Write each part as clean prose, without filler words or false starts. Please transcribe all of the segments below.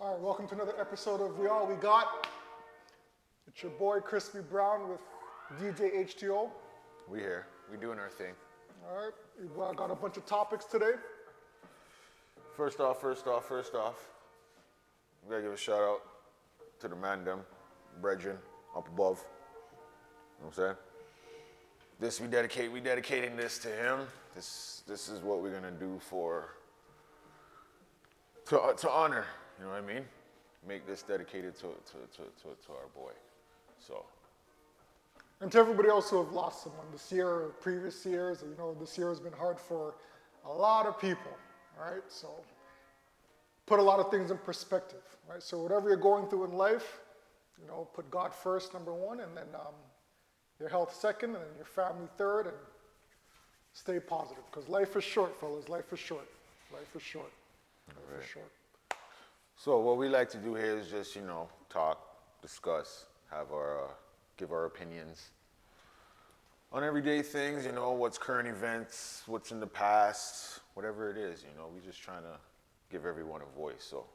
All right, welcome to another episode of We All We Got. It's your boy Crispy Brown with DJ H2O. We here. We doing our thing. All right, we got a bunch of topics today. First off, we gotta give a shout out to the man them, brethren, up above. You know what I'm saying? We dedicating this to him. This is what we're gonna do to honor, you know what I mean? Make this dedicated to our boy. So. And to everybody else who have lost someone this year or previous years, this year has been hard for a lot of people, all right? So put a lot of things in perspective, right? So whatever you're going through in life, put God first, number one, and then your health second, and then your family third, and stay positive. Because life is short, fellas. Life is short. Life is short. Life is short. So what we like to do here is just, talk, discuss, give our opinions on everyday things, what's current events, what's in the past, whatever it is, we just trying to give everyone a voice. So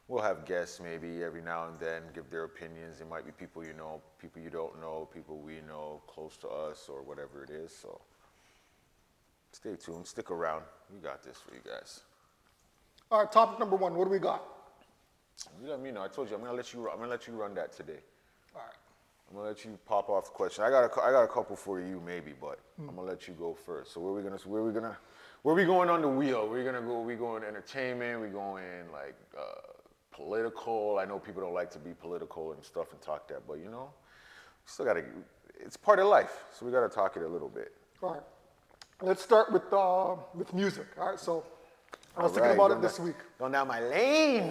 we'll have guests maybe every now and then give their opinions. It might be people you know, people you don't know, people we know close to us or whatever it is. So stay tuned, stick around. We got this for you guys. All right, topic number one, what do we got? You let me know. I told you I'm gonna let you run that today. All right. I'm gonna let you pop off the question. I got a couple for you maybe, but I'm gonna let you go first. So where we going on the wheel? We going entertainment, we going like political. I know people don't like to be political and stuff and talk that, but we still gotta, it's part of life. So we gotta talk it a little bit. All right. Let's start with music. All right, so I was thinking about it this week. Going down my lane.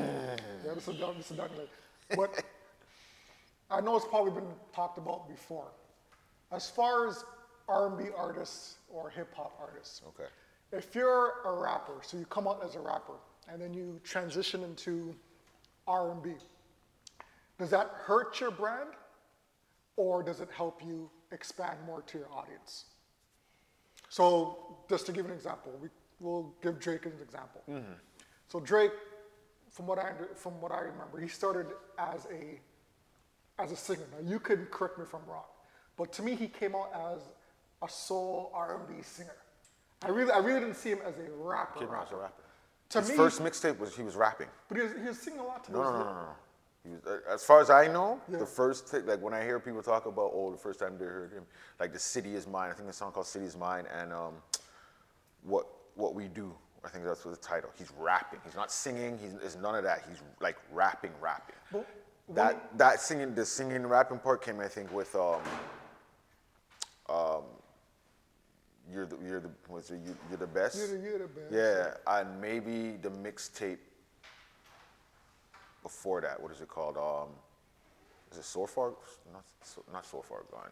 Yeah, this is down lane. But I know it's probably been talked about before. As far as R&B artists or hip hop artists, okay. If you're a rapper, so you come out as a rapper and then you transition into R&B, does that hurt your brand or does it help you expand more to your audience? So just to give an example, we'll give Drake as an example. Mm-hmm. So Drake, from what I remember, he started as a singer. Now you can correct me if I'm wrong, but to me he came out as a soul R&B singer. I really didn't see him as a rapper. Came out as a rapper. His first mixtape he was rapping. But he was singing a lot to No. He was, as far as I know, the first tape, like when I hear people talk about the first time they heard him, like The City Is Mine. I think the song called City Is Mine, and What We Do. I think that's what the title. He's rapping. He's not singing. It's none of that. He's like rapping. But the singing rapping part came, I think, with You're the best. You're the best. Yeah, and maybe the mixtape before that. What is it called? Is it So Far? Not So Far Gone.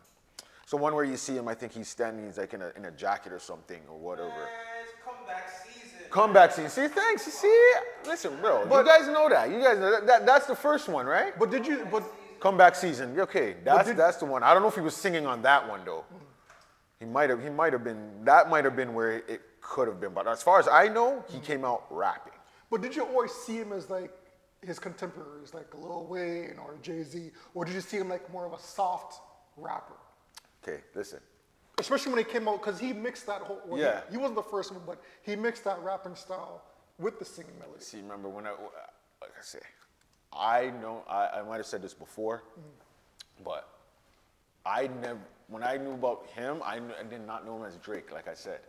So one where you see him, I think he's standing. He's like in a jacket or something or whatever. It's comeback season. Comeback season. See, thanks. You see, listen, bro. You guys know that. You guys know that's the first one, right? But Comeback season. Okay, that's the one. I don't know if he was singing on that one though. He might have been. That might have been where it could have been. But as far as I know, he came out rapping. But did you always see him as like his contemporaries, like Lil Wayne or Jay-Z, or did you see him like more of a soft rapper? Okay, listen. Especially when he came out, because he mixed that whole. Well, yeah. He wasn't the first one, but he mixed that rapping style with the singing melody. See, remember when like I say, I know I might have said this before, but when I knew about him, I did not know him as Drake, like I said.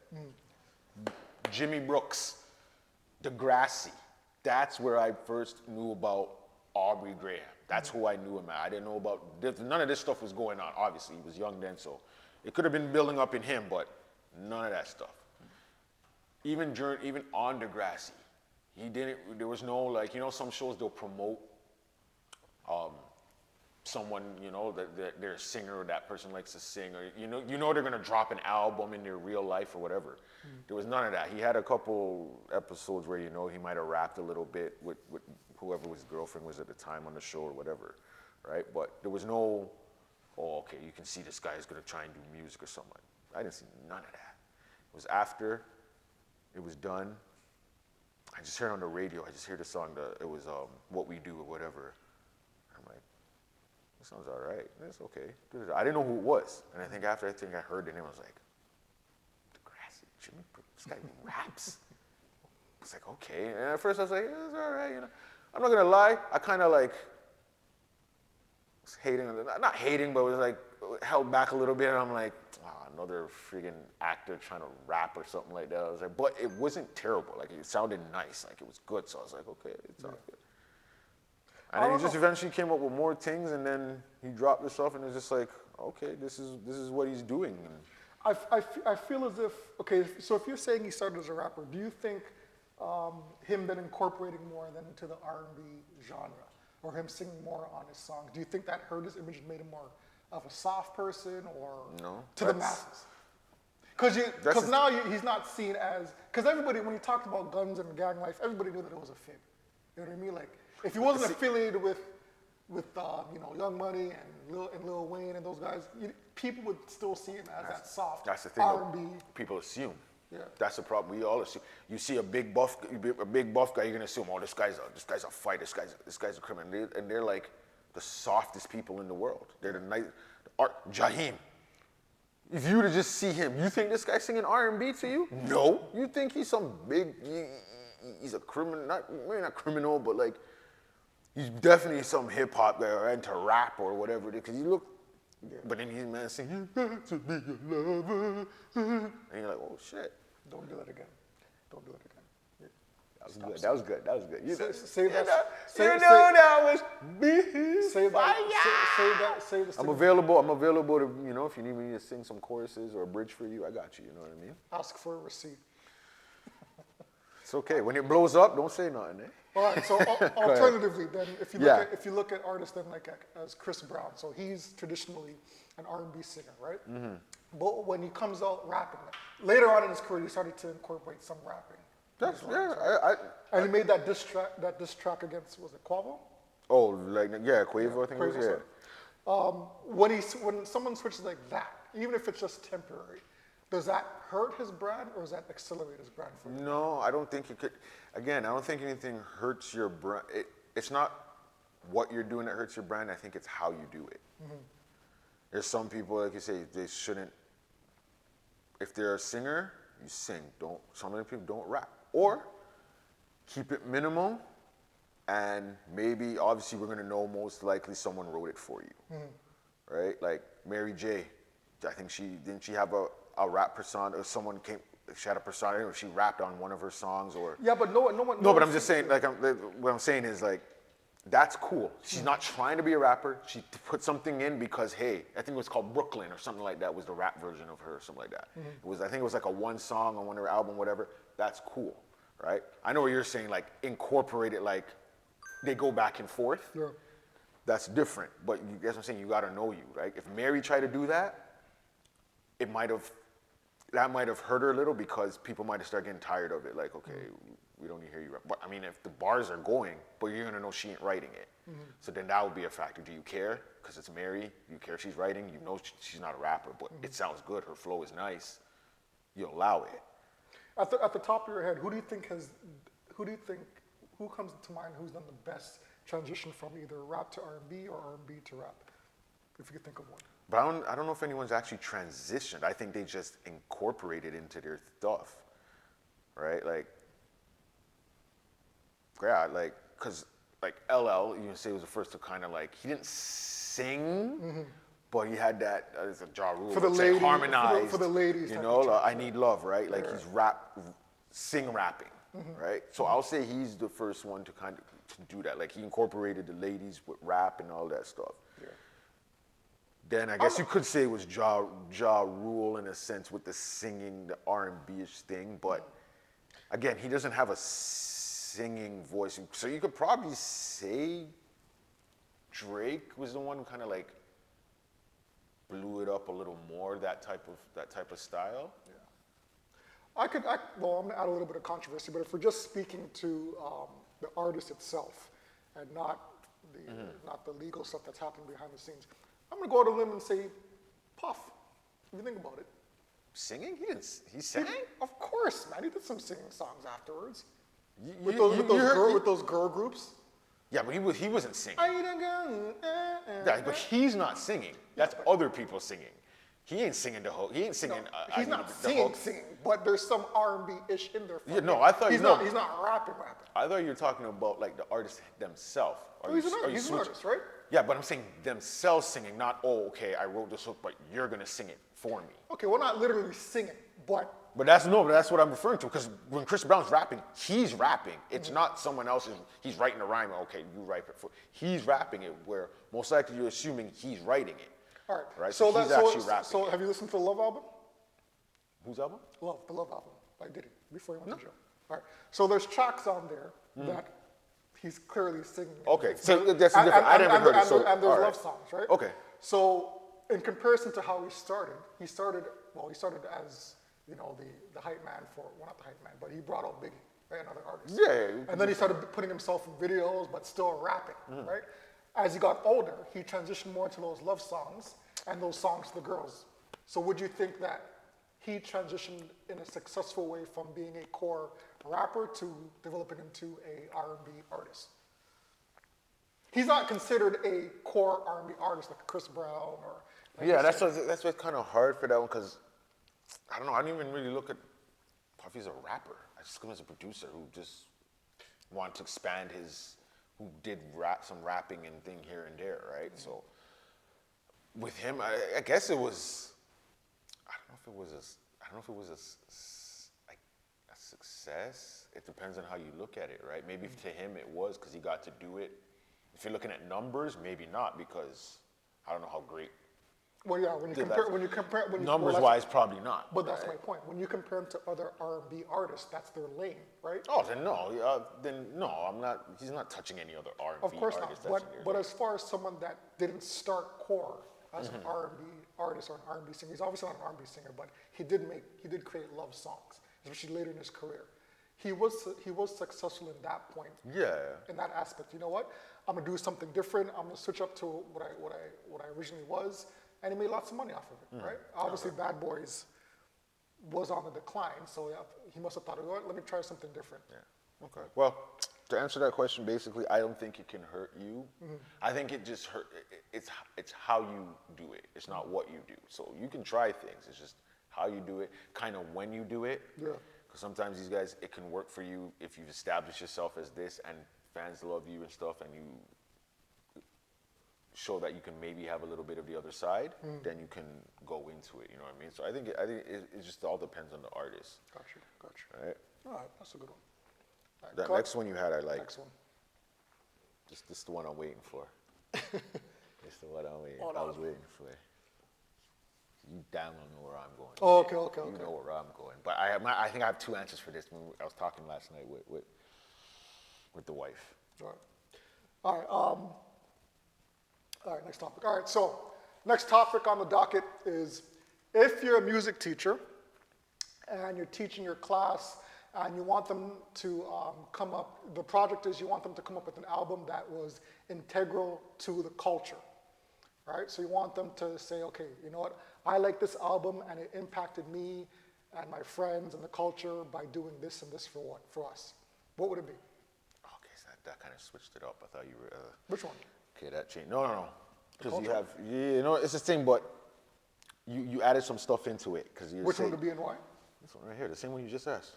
Jimmy Brooks, Degrassi. That's where I first knew about Aubrey Graham. That's who I knew him at. I didn't know about, none of this stuff was going on, obviously. He was young then, so it could have been building up in him, but none of that stuff. Even on Degrassi, there was no, like, some shows they'll promote someone, that they're a singer or that person likes to sing, or they're gonna drop an album in their real life or whatever. There was none of that. He had a couple episodes where he might have rapped a little bit with whoever his girlfriend was at the time on the show or whatever, right? But there was no, okay, you can see this guy is gonna try and do music or something. I didn't see none of that. It was after it was done. I just heard it on the radio. I just hear the song. It was "What We Do" or whatever. I'm like, this sounds all right. That's okay. I didn't know who it was, and I think after I heard the name, I was like, Degrassi, Jimmy, this guy raps. I was like, okay. And at first I was like, it's all right. I'm not gonna lie. I kind of like was hating, not hating, but was like held back a little bit. And I'm like, another freaking actor trying to rap or something like that. I was like, but it wasn't terrible. Like it sounded nice. Like it was good. So I was like, okay, it's all good. And then he just eventually came up with more things, and then he dropped this stuff, and it's just like, okay, this is what he's doing. I feel as if, okay, so if you're saying he started as a rapper, do you think him then incorporating more then into the R&B genre, or him singing more on his songs, do you think that hurt his image and made him more of a soft person, or to the masses? Because now he's not seen as, because everybody, when he talked about guns and gang life, everybody knew that it was a fib. You know what I mean? Like, if he wasn't affiliated with Young Money and Lil Wayne and those guys, people would still see him as that soft That's the thing. R&B. People assume. Yeah. That's the problem. We all assume. You see a big buff guy, you're gonna assume, oh, this guy's a fighter. This guy's a criminal. And they're like the softest people in the world. They're the nice. Jaheim. If you were to just see him, you think this guy's singing R&B to you? No. You think he's some big. He's a criminal. Maybe not criminal, but like. He's definitely some hip hop guy or into rap or whatever it is. Because you look, but then he's man singing, "You got to be a lover," and you're like, oh shit. Don't do that again. Don't do it again. That was good. That was good. You know, Say that. that was me. Say that. Say the. I'm available to, if you need me to sing some choruses or a bridge for you, I got you. You know what I mean? Ask for a receipt. It's okay. When it blows up, don't say nothing, eh? All right. So alternatively, then, if you look at artists then like as Chris Brown, so he's traditionally an R&B singer, right? Mm-hmm. But when he comes out rapping, later on in his career, he started to incorporate some rapping. And he made that diss track against, was it Quavo? Oh, like Quavo, I think it was. When someone switches like that, even if it's just temporary, does that hurt his brand or does that accelerate his brand for you? No, I don't think it could. Again, I don't think anything hurts your brand. It's not what you're doing that hurts your brand. I think it's how you do it. Mm-hmm. There's some people, like you say, they shouldn't. If they're a singer, you sing. Some other people don't rap. Or keep it minimal, and maybe, obviously, we're gonna know most likely someone wrote it for you, right? Like Mary J. I think didn't she have a rap persona, or someone she had a persona, or she rapped on one of her songs, or but no one. No, but I'm just saying, what I'm saying is like, that's cool. She's not trying to be a rapper. She put something in because, hey, I think it was called Brooklyn or something like that was the rap version of her or something like that. Mm-hmm. I think it was like a one song on one of her album, whatever. That's cool, right? I know what you're saying, like incorporate it, like they go back and forth. Yeah. That's different, but that's what I'm saying, you gotta know you, right? If Mary tried to do that, that might have hurt her a little because people might have started getting tired of it. Like, okay, we don't need to hear you rap. But I mean, if the bars are going, but you're gonna know she ain't writing it. Mm-hmm. So then that would be a factor. Do you care? Because it's Mary. You care she's writing. You know she's not a rapper, but it sounds good. Her flow is nice. You allow it. At the top of your head, who comes to mind who's done the best transition from either rap to R&B or R&B to rap? If you could think of one. But I don't know if anyone's actually transitioned. I think they just incorporated into their stuff, right? Like, yeah, like, cause like LL, you can say was the first to kind of like, he didn't sing, but he had that as a Ja Rule, for the ladies, harmonized, for the ladies, I Need Love, right? Like he's rapping, right? So I'll say he's the first one to kind of to do that. Like he incorporated the ladies with rap and all that stuff. Yeah. Then I guess you could say it was Ja Rule in a sense with the singing, the R&B-ish thing, but again, he doesn't have a singing voice. So you could probably say Drake was the one who kind of like blew it up a little more, that type of style. Yeah. I'm gonna add a little bit of controversy, but if we're just speaking to the artist itself and not the legal stuff that's happening behind the scenes, I'm gonna go out on a limb and say, Puff. If you think about it. Singing? He sang? Of course, man. He did some singing songs afterwards. With You heard- with those girl groups. Yeah, but he wasn't singing. I ain't a girl. Yeah, but he's not singing. That's other people singing. He ain't singing the hook. He ain't singing. He's not singing, but there's some R&B-ish in there. Yeah, no, I thought he's you know. not. He's not rapping. I thought you were talking about like the artists themselves. He's an artist, right? Yeah, but I'm saying themselves singing, not okay, I wrote this hook, but you're gonna sing it for me. Okay, well, not literally singing, but. But that's what I'm referring to. Because when Chris Brown's rapping, he's rapping. It's not someone else's. He's writing a rhyme. Okay, you write it for. He's rapping it. Where most likely you're assuming he's writing it. All right. Right. So he's actually rapping. So have you listened to the Love album? Whose album? Love, the Love album by Diddy before he went to jail. All right. So there's tracks on there that he's clearly singing. Okay, so that's different. I never heard it. So and there's all right. love songs, right? Okay. So in comparison to how he started as the hype man for, well, not the hype man, but he brought out Biggie, right, another artist. Yeah. And then he started putting himself in videos, but still rapping, right? As he got older, he transitioned more into those love songs and those songs to the girls. So would you think that he transitioned in a successful way from being a core rapper to developing into a R&B artist? He's not considered a core R&B artist like Chris Brown or. Like Yeah, that's what's kind of hard for that one because I don't know. I didn't even really look at Puffy as a rapper. I just look at him as a producer who just wanted to expand who did some rapping and thing here and there, right? So with him, I guess it was. I don't know if it was a success. It depends on how you look at it, right? Maybe to him it was because he got to do it. If you're looking at numbers, maybe not because I don't know how great. Well, yeah, when you compare numbers-wise, probably not. But that's my point. When you compare him to other R&B artists, that's their lane, right? Oh, then no, I'm not. He's not touching any other R&B Of course artist. not. But as far as someone that didn't start core as an R&B artist or an R&B singer, he's obviously not an R&B singer, but he did create love songs, especially later in his career. He was successful in that point. Yeah. In that aspect, you know what? I'm gonna do something different. I'm gonna switch up to what I originally was. And he made lots of money off of it, right? Obviously, Bad Boys was on the decline, so he must have thought, let me try something different. Yeah. Okay. Well, to answer that question, basically, I don't think it can hurt you. I think it just hurt. It's how you do it. It's not what you do. So you can try things. It's just how you do it, kind of when you do it. Yeah. Because sometimes these guys, it can work for you if you've established yourself as this, and fans love you and stuff, and you show that you can maybe have a little bit of the other side, then you can go into it. You know what I mean? So I think it just all depends on the artist. Got you. Right? All right, that's a good one. All right, That cut. next one you had, I like. Next one. This is the one I'm waiting for. It's the one I'm waiting. Oh, no. I was waiting for. You damn well know where I'm going. Oh, okay. You know where I'm going. But I think I have two answers for this. I was talking last night with the wife. All right. All right, next topic. All right, so next topic on the docket is if you're a music teacher and you're teaching your class and you want them to the project is you want them to come up with an album that was integral to the culture, right? So you want them to say, okay, you know what, I like this album and it impacted me and my friends and the culture by doing this and this for us. What would it be? Okay, so that kind of switched it up. I thought you were. Which one? Okay, that changed. No. Because you have, it's the thing, but you added some stuff into it. Which one would be and why? This one right here, the same one you just asked.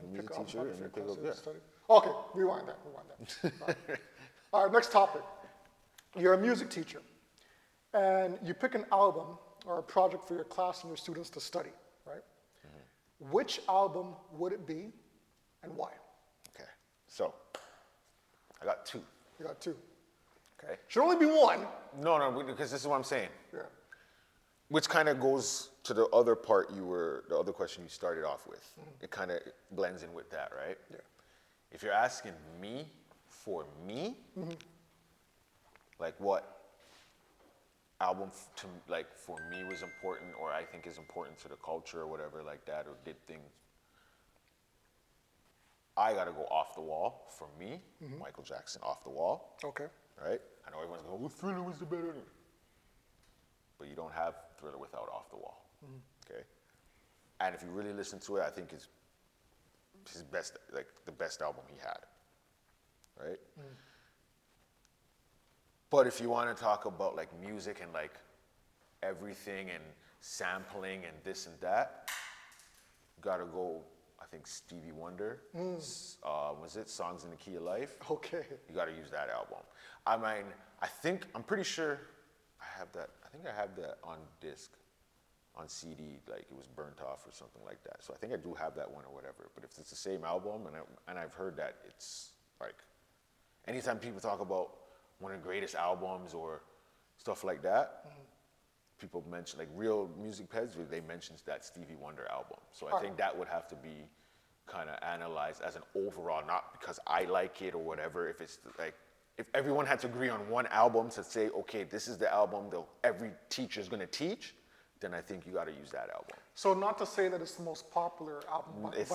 The music teacher, and you pick up, Okay, rewind that. All right. All right, next topic. You're a music teacher, and you pick an album or a project for your class and your students to study, right? Which album would it be, and why? Okay, so I got two. You got two. Okay. Should only be one. No, because this is what I'm saying. Yeah. Which kind of goes to the other part the other question you started off with. It kind of blends in with that, right? Yeah. If you're asking me, for me, like what album for me was important, or I think is important to the culture or whatever like that, or did things, I gotta go Off the Wall for me, Michael Jackson, Off the Wall. Okay. Right? I know everyone's going, well, Thriller was the better. But you don't have Thriller without Off the Wall. Okay? And if you really listen to it, I think it's his best, like the best album he had, right? But if you want to talk about like music and like everything and sampling and this and that, you gotta go. I think Stevie Wonder. Was it Songs in the Key of Life? Okay. You gotta use that album. I mean, I'm pretty sure I have that. I think I have that on disc, on CD. Like it was burnt off or something like that. So I think I do have that one or whatever. But if it's the same album, and I've heard that it's like, anytime people talk about one of the greatest albums or stuff like that, people mention, like real music heads, they mention that Stevie Wonder album. So I think that would have to be kind of analyzed as an overall, not because I like it or whatever. If it's like, if everyone had to agree on one album to say, okay, this is the album that every teacher's gonna teach, then I think you gotta use that album. So not to say that it's the most popular album, but It's-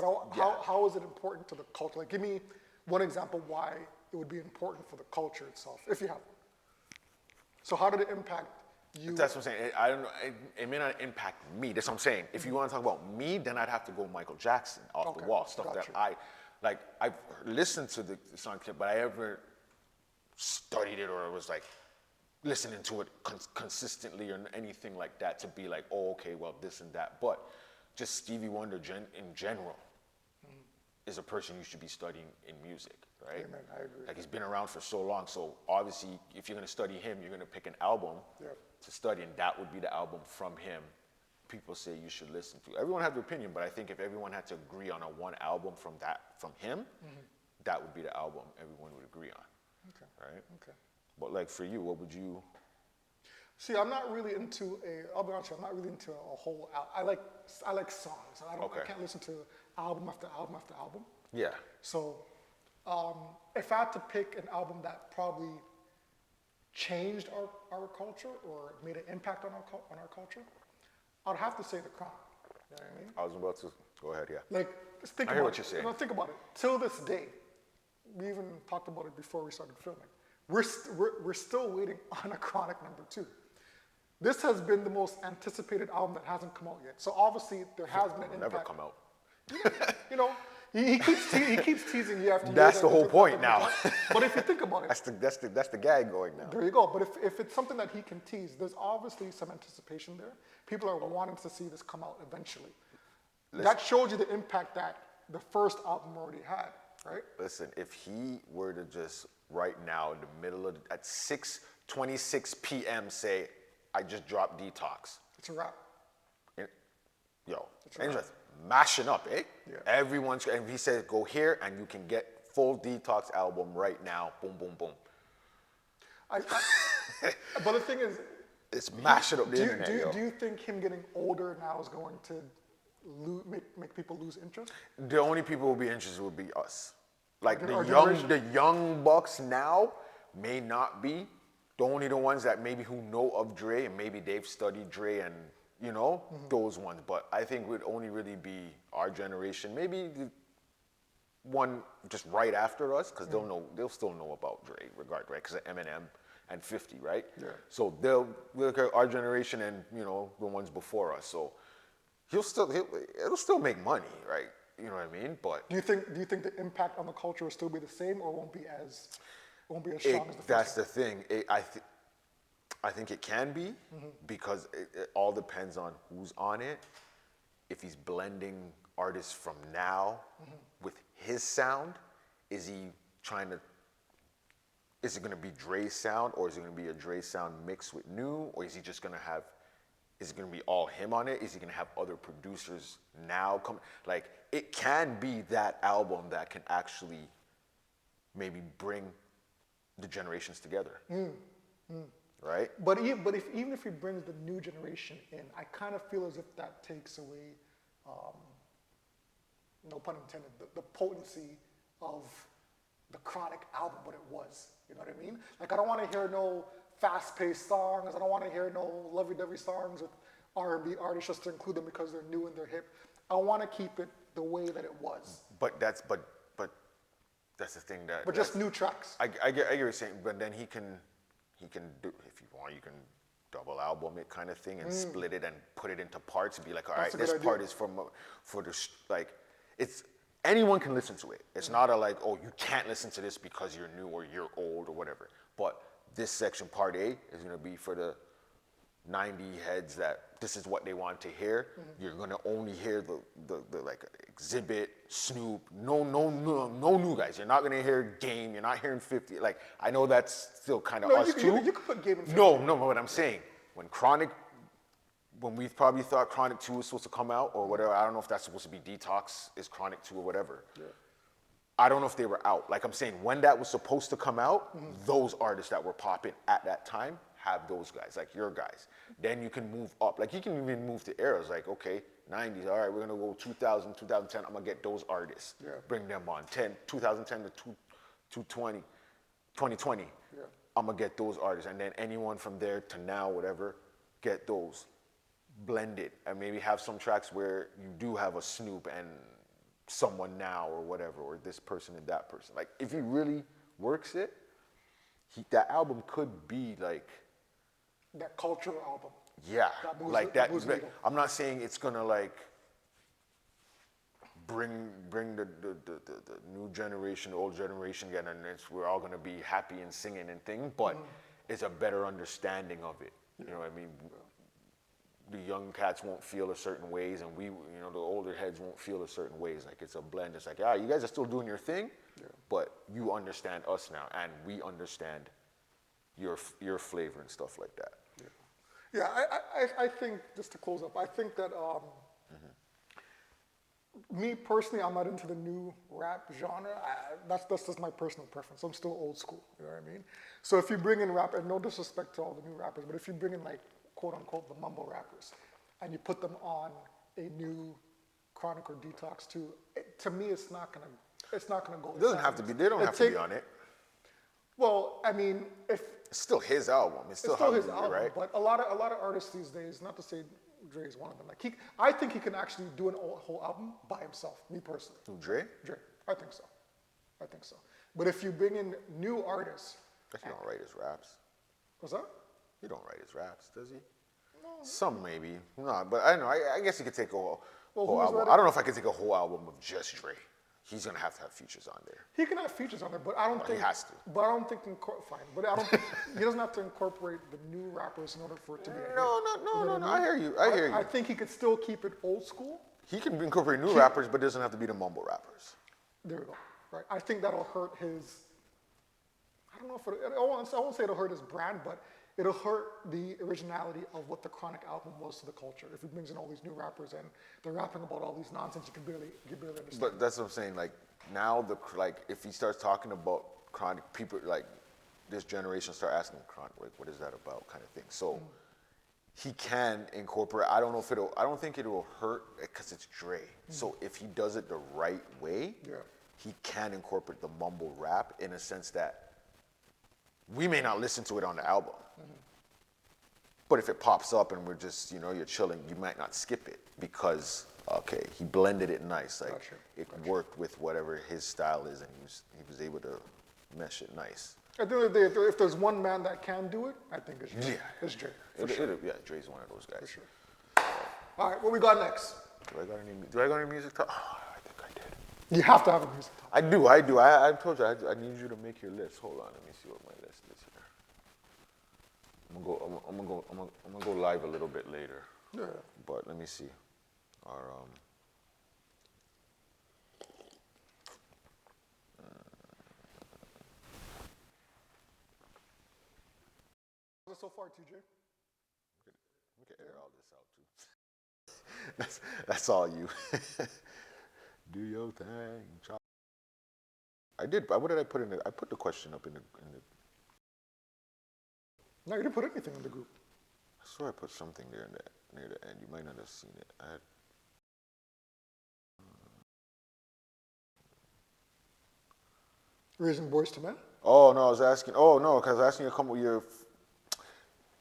how is it important to the culture? Like, give me one example why it would be important for the culture itself, if you have one. So how did it impact you? That's what I'm saying. I don't know. It may not impact me. That's what I'm saying. If you want to talk about me, then I'd have to go Michael Jackson, Off the Okay, Wall, stuff gotcha. that I've listened to the song clip, but I ever studied it or was like listening to it consistently or anything like that to be like, oh, okay, well, this and that. But just Stevie Wonder in general is a person you should be studying in music, right? Amen, I agree. Like he's been around for so long, so obviously if you're gonna study him, you're gonna pick an album to study, and that would be the album from him people say you should listen to. Everyone has their opinion, but I think if everyone had to agree on a one album from him, that would be the album everyone would agree on. Okay. Right? Okay. But like for you, what would you? See, I'm not really into I'll be honest with you, I'm not really into a whole I like songs. I Okay. can't listen to album after album after album. Yeah. So if I had to pick an album that probably changed our culture or made an impact on our culture, I'd have to say The Crown. You know what I mean? I was about to go ahead. Yeah. Like, just think I about hear it. what you're saying. You know, think about it. Till this day, we even talked about it before we started filming. We're still waiting on a Chronic #2. This has been the most anticipated album that hasn't come out yet. So obviously there has been an It'll impact. never come out. You know, he keeps teasing year after year. That's the that whole it's point not now. gonna come out. But if you think about it, That's the gag going now. there you go. But if it's something that he can tease, there's obviously some anticipation there. People are wanting to see this come out eventually. That shows you the impact that the first album already had, right? Listen, if he were to just right now in the middle of at 6:26 p.m. say, I just dropped Detox. It's a wrap. Yo, That's and right. just mashing up, eh? Yeah. Everyone's, and he said, go here and you can get full Detox album right now. Boom, boom, boom. But the thing is, It's mashing up the do internet, yo. you think him getting older now is going to make people lose interest? The only people who will be interested would be us. Like Our the generation. young bucks now may not be. Only the ones that maybe who know of Dre and maybe they've studied Dre and you know those ones. But I think would only really be our generation, maybe the one just right after us, because they'll still know about Dre regardless, right? Because of Eminem and 50, right? Yeah. So they'll look at our generation and you know the ones before us. So it'll still make money, right? You know what I mean? But Do you think the impact on the culture will still be the same, or won't be as strong as the first? That's the thing. I think it can be because it all depends on who's on it. If he's blending artists from now with his sound, is it going to be Dre's sound, or is it going to be a Dre sound mixed with new, or is he just going to have? Is it going to be all him on it? Is he going to have other producers now come? Like it can be that album that can actually maybe bring the generations together, right? But even if he brings the new generation in, I kind of feel as if that takes away, no pun intended, the potency of the Chronic album, what it was. You know what I mean? Like I don't want to hear no fast-paced songs. I don't want to hear no lovey-dovey songs with R&B artists just to include them because they're new and they're hip. I want to keep it the way that it was. But that's the thing that. But just new tracks. I get what you're saying, but then he can do, if you want, you can double album it kind of thing and split it and put it into parts and be like, all right, That's a good this idea. part is for the like it's anyone can listen to it. It's not a like, oh, you can't listen to this because you're new or you're old or whatever. But this section, part A, is gonna be for the 90 heads that this is what they want to hear. You're gonna only hear the like Exhibit, Snoop, no new guys. You're not gonna hear Game. You're not hearing 50. Like I know that's still kind of No, us you too. could put Game in 50. No, but what I'm saying, when we probably thought Chronic 2 was supposed to come out or whatever, I don't know if that's supposed to be Detox, is Chronic 2 or whatever. Yeah. I don't know if they were out. Like I'm saying, when that was supposed to come out, those artists that were popping at that time have those guys, like your guys. Then you can move up. Like you can even move to eras, like, okay, 90s, all right, we're gonna go 2000, 2010, I'm gonna get those artists, bring them on. 2010 to 2020, 2020, I'm gonna get those artists. And then anyone from there to now, whatever, get those. Blend it and maybe have some tracks where you do have a Snoop and someone now or whatever, or this person and that person. Like if he really works it, that album could be like that cultural album. Yeah, like that. Needle. I'm not saying it's gonna like bring the new generation, the old generation again, and we're all gonna be happy and singing and thing, but it's a better understanding of it. You know what I mean? The young cats won't feel a certain ways, and the older heads won't feel a certain ways. Like it's a blend. It's like, you guys are still doing your thing, but you understand us now, and we understand your flavor and stuff like that. Yeah, I think, just to close up, I think that me personally, I'm not into the new rap genre. That's just my personal preference. I'm still old school, you know what I mean? So if you bring in rap, and no disrespect to all the new rappers, but if you bring in like, quote unquote, the mumble rappers, and you put them on a new Chronic or Detox too, to me, it's not gonna go. It doesn't have to be, they don't have to be on it. Well, I mean, if it's still his album. It's still his album, right? But a lot of artists these days, not to say Dre is one of them. Like I think he can actually do a whole album by himself. Me personally. Who, Dre? Dre, I think so. But if you bring in new artists, he don't write his raps. What's that? He don't write his raps, does he? No. Some maybe. No, but I don't know. I guess he could take a whole album. I don't know if I could take a whole album of just Dre. He's gonna have to have features on there. He can have features on there, but I don't think he has to. But I don't think fine. But I don't think he doesn't have to incorporate the new rappers in order for it to be. No. I hear you. I think he could still keep it old school. He can incorporate new rappers, but it doesn't have to be the mumble rappers. There we go. Right. I think that'll hurt his. I don't know if I won't say it'll hurt his brand, but it'll hurt the originality of what the Chronic album was to the culture. If he brings in all these new rappers and they're rapping about all these nonsense, you can barely understand. But that's what I'm saying. Like now, if he starts talking about Chronic, people like this generation start asking Chronic, like, what is that about, kind of thing. So he can incorporate. I don't think it'll hurt because it's Dre. So if he does it the right way, he can incorporate the mumble rap in a sense that we may not listen to it on the album. But if it pops up and we're just, you're chilling, you might not skip it because, okay, he blended it nice. Like it worked with whatever his style is, and he was able to mesh it nice. At the end of the day, if there's one man that can do it, I think it's Dre. It's Dre. Yeah, Dre's one of those guys. For sure. All right, what we got next? Do I got any music talk? Oh, I think I did. You have to have a music talk. I do. I told you, I need you to make your list. Hold on, let me see what my list is here. I'm gonna go live a little bit later. Yeah. But let me see. Our So far, TJ. We can air all this out too. That's all you. Do your thing. I did. What did I put in it? I put the question up in the. No, you didn't put anything in the group. I swear I put something there near the end. You might not have seen it. Raising Boys to Men? Oh, no, I was asking. Oh, no, because I was asking you to come with your.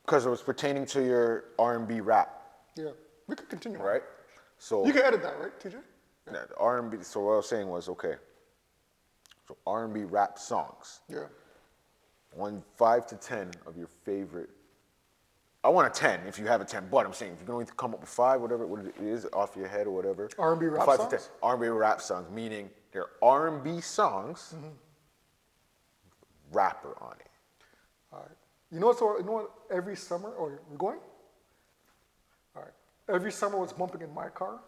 Because it was pertaining to your R&B rap. Yeah, we could continue. Right? So. You can edit that, right, TJ? Yeah. The R&B. So what I was saying was, okay. So R&B rap songs. Yeah. 5 to 10 of your favorite I want a 10 if you have a 10, but I'm saying if you can only come up with 5, whatever what it is off your head or whatever. R&B rap 5 songs? to 10. R&B rap songs, meaning they're R&B songs, rapper on it. All right. You know what? Every summer, oh, we're going? All right. Every summer was bumping in my car.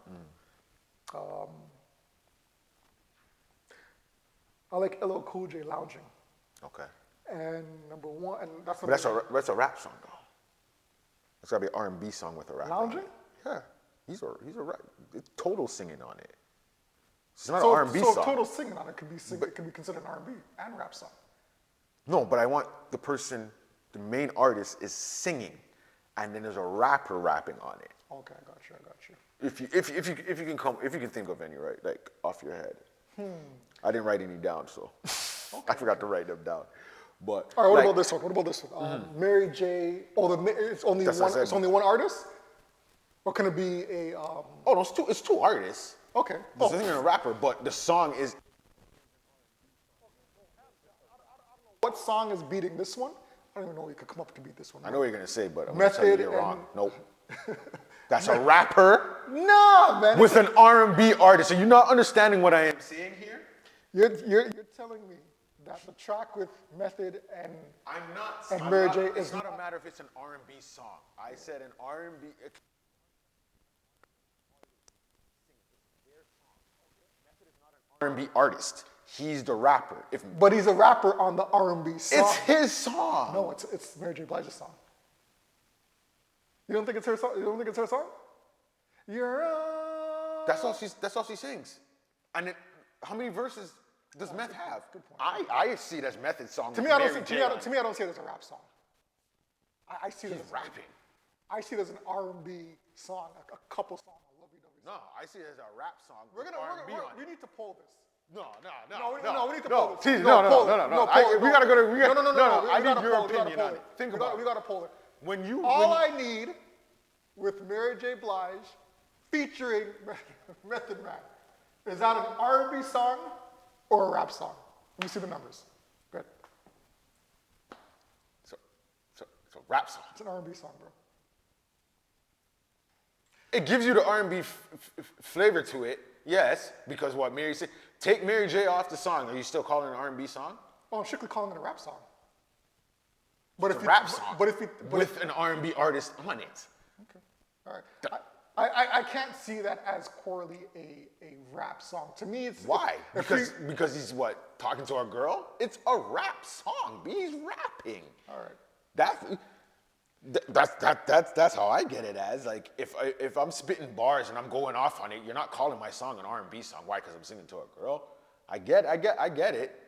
I like LL Cool J Lounging. Okay. And number one, and that's But that's a rap song though. It's gotta be an R&B song with a rap. Lounging? Yeah. He's a rap. It's total singing on it. It's not so, an R&B so song. total singing on it could be it could be considered an R&B and rap song. No, but I want the person, the main artist is singing, and then there's a rapper rapping on it. Okay, I got you. If you can think of any, right, like off your head. I didn't write any down, so I forgot to write them down. But all right, what about this one? What about this one? Mary J. Oh, it's only That's what I one. said. It's only one artist. Or can it be a? Oh, no, it's two artists. Okay. The singer and a rapper, but the song is. What song is beating this one? I don't even know. You could come up to beat this one. I know what you're gonna say, but I'm gonna tell you Method you're wrong. and- Nope. That's a rapper No, man. with an R&B artist. Are you not understanding what I am saying here? You're telling me that the track with Method and I'm not. And I'm Mary not- J. It's is not not- a matter if it's an R&B song. I said an R&B. R&B artist. He's the rapper. but he's a rapper on the R&B song. It's his song. No, it's Mary J. Blige's song. You don't think it's her song? You don't think it's her song? You're a... That's all she sings. And how many verses does Meth have? Good point. I see it as Method's song. To me, with I don't Mary see. J on it. To me, I don't see it as a rap song. I see it He's as rapping. I see it as an R&B song, a couple songs. I love you. No, I see it as a rap song We're with gonna. R&B on We it. need to pull this. No, We need to pull this. Please, Pull it. We gotta go to. We gotta, No. I we gotta need your pull it, we gotta opinion pull on it. it. Think We about We it. gotta pull it. When you. All I need with Mary J. Blige featuring Method Man is that an R&B song or a rap song? Let me see the numbers. Good. So rap song. It's an R&B song, bro. It gives you the R&B flavor to it, yes, because what Mary said. Take Mary J off the song. Are you still calling it an R&B song? Oh, I'm strictly calling it a rap song. But It's a rap song. But with an R&B artist on it. okay, all right. I can't see that as corely a rap song. To me, it's Why? if Because he's what, talking to a girl? It's a rap song. He's rapping. all right. That's how I get it as. Like if I'm spitting bars and I'm going off on it, you're not calling my song an R&B song. Why? Because I'm singing to a girl. I get it.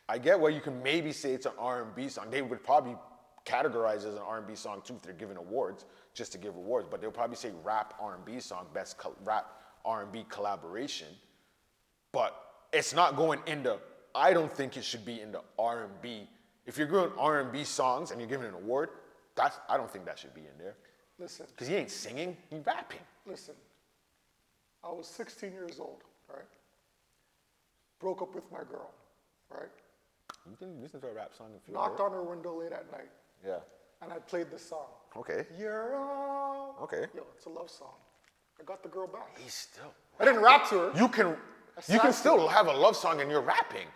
I get where you can maybe say it's an R&B song. They would probably categorize it as an R&B song too if they're giving awards, just to give awards. But they'll probably say rap R&B song, best rap R&B collaboration. But it's not going into. I don't think it should be in the R&B. If you're doing R&B songs and you're giving an award, I don't think that should be in there. Listen, Because he ain't singing, he's rapping. listen. I was 16 years old, right? Broke up with my girl, right? You can listen to a rap song if you Knocked on her window late at night, Yeah. and I played this song. Okay. You're all... Okay. Yo, it's a love song. I got the girl back. He's still. I didn't rap to her. You can still have a love song and you're rapping.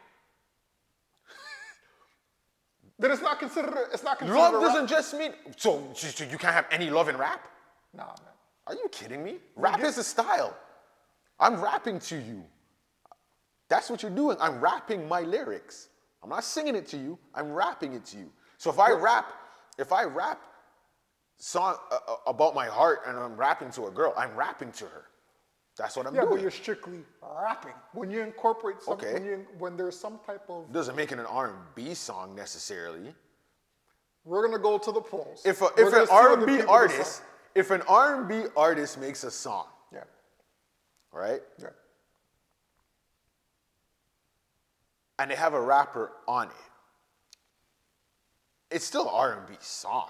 Then it's not considered. It's not considered. Love a rap. doesn't just mean so you can't have any love in rap? Nah, man. Are you kidding me? Rap is a style. I'm rapping to you. That's what you're doing. I'm rapping my lyrics. I'm not singing it to you. I'm rapping it to you. So if I rap song about my heart and I'm rapping to a girl, I'm rapping to her. That's what I'm Yeah, doing. but you're strictly rapping. When you incorporate something, Okay. when there's some type of, Doesn't make it an R&B song necessarily. we're gonna go to the polls. If We're an gonna see what the R&B people artist, decide. if an R&B artist makes a song, Yeah, right, yeah. and they have a rapper on it, it's still an R&B song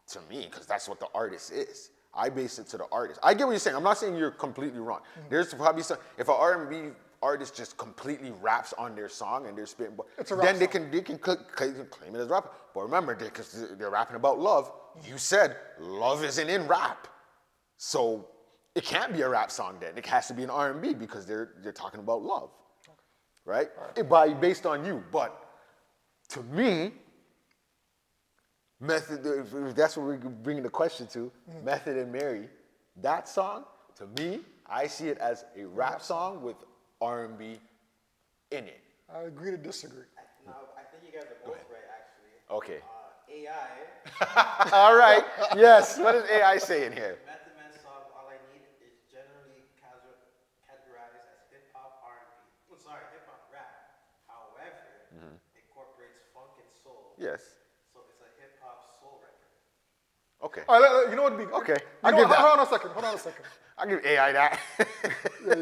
to me because that's what the artist is. I base it to the artist. I get what you're saying. I'm not saying you're completely wrong. There's probably some. If an R&B artist just completely raps on their song and they're spitting, It's a rap then they song. can claim it as rap. But remember, because they're rapping about love, you said love isn't in rap, so it can't be a rap song then. It has to be an R&B because they're talking about love, right? Based on you, but to me, Method, if that's what we're bringing the question to, Method and Mary, that song, to me, I see it as a rap song with R&B in it. I agree to disagree. No, I think you guys are both right, actually. Okay. AI, All right. Yes. What does AI say in here? Method Man song, All I Need is generally categorized as hip hop R&B. I'm sorry, hip hop rap. However, incorporates funk and soul. Yes. So it's a hip hop soul record. Okay. All right, you know what would be Okay, You I'll know give what, that. hold on a second. I'll give AI that. Yeah,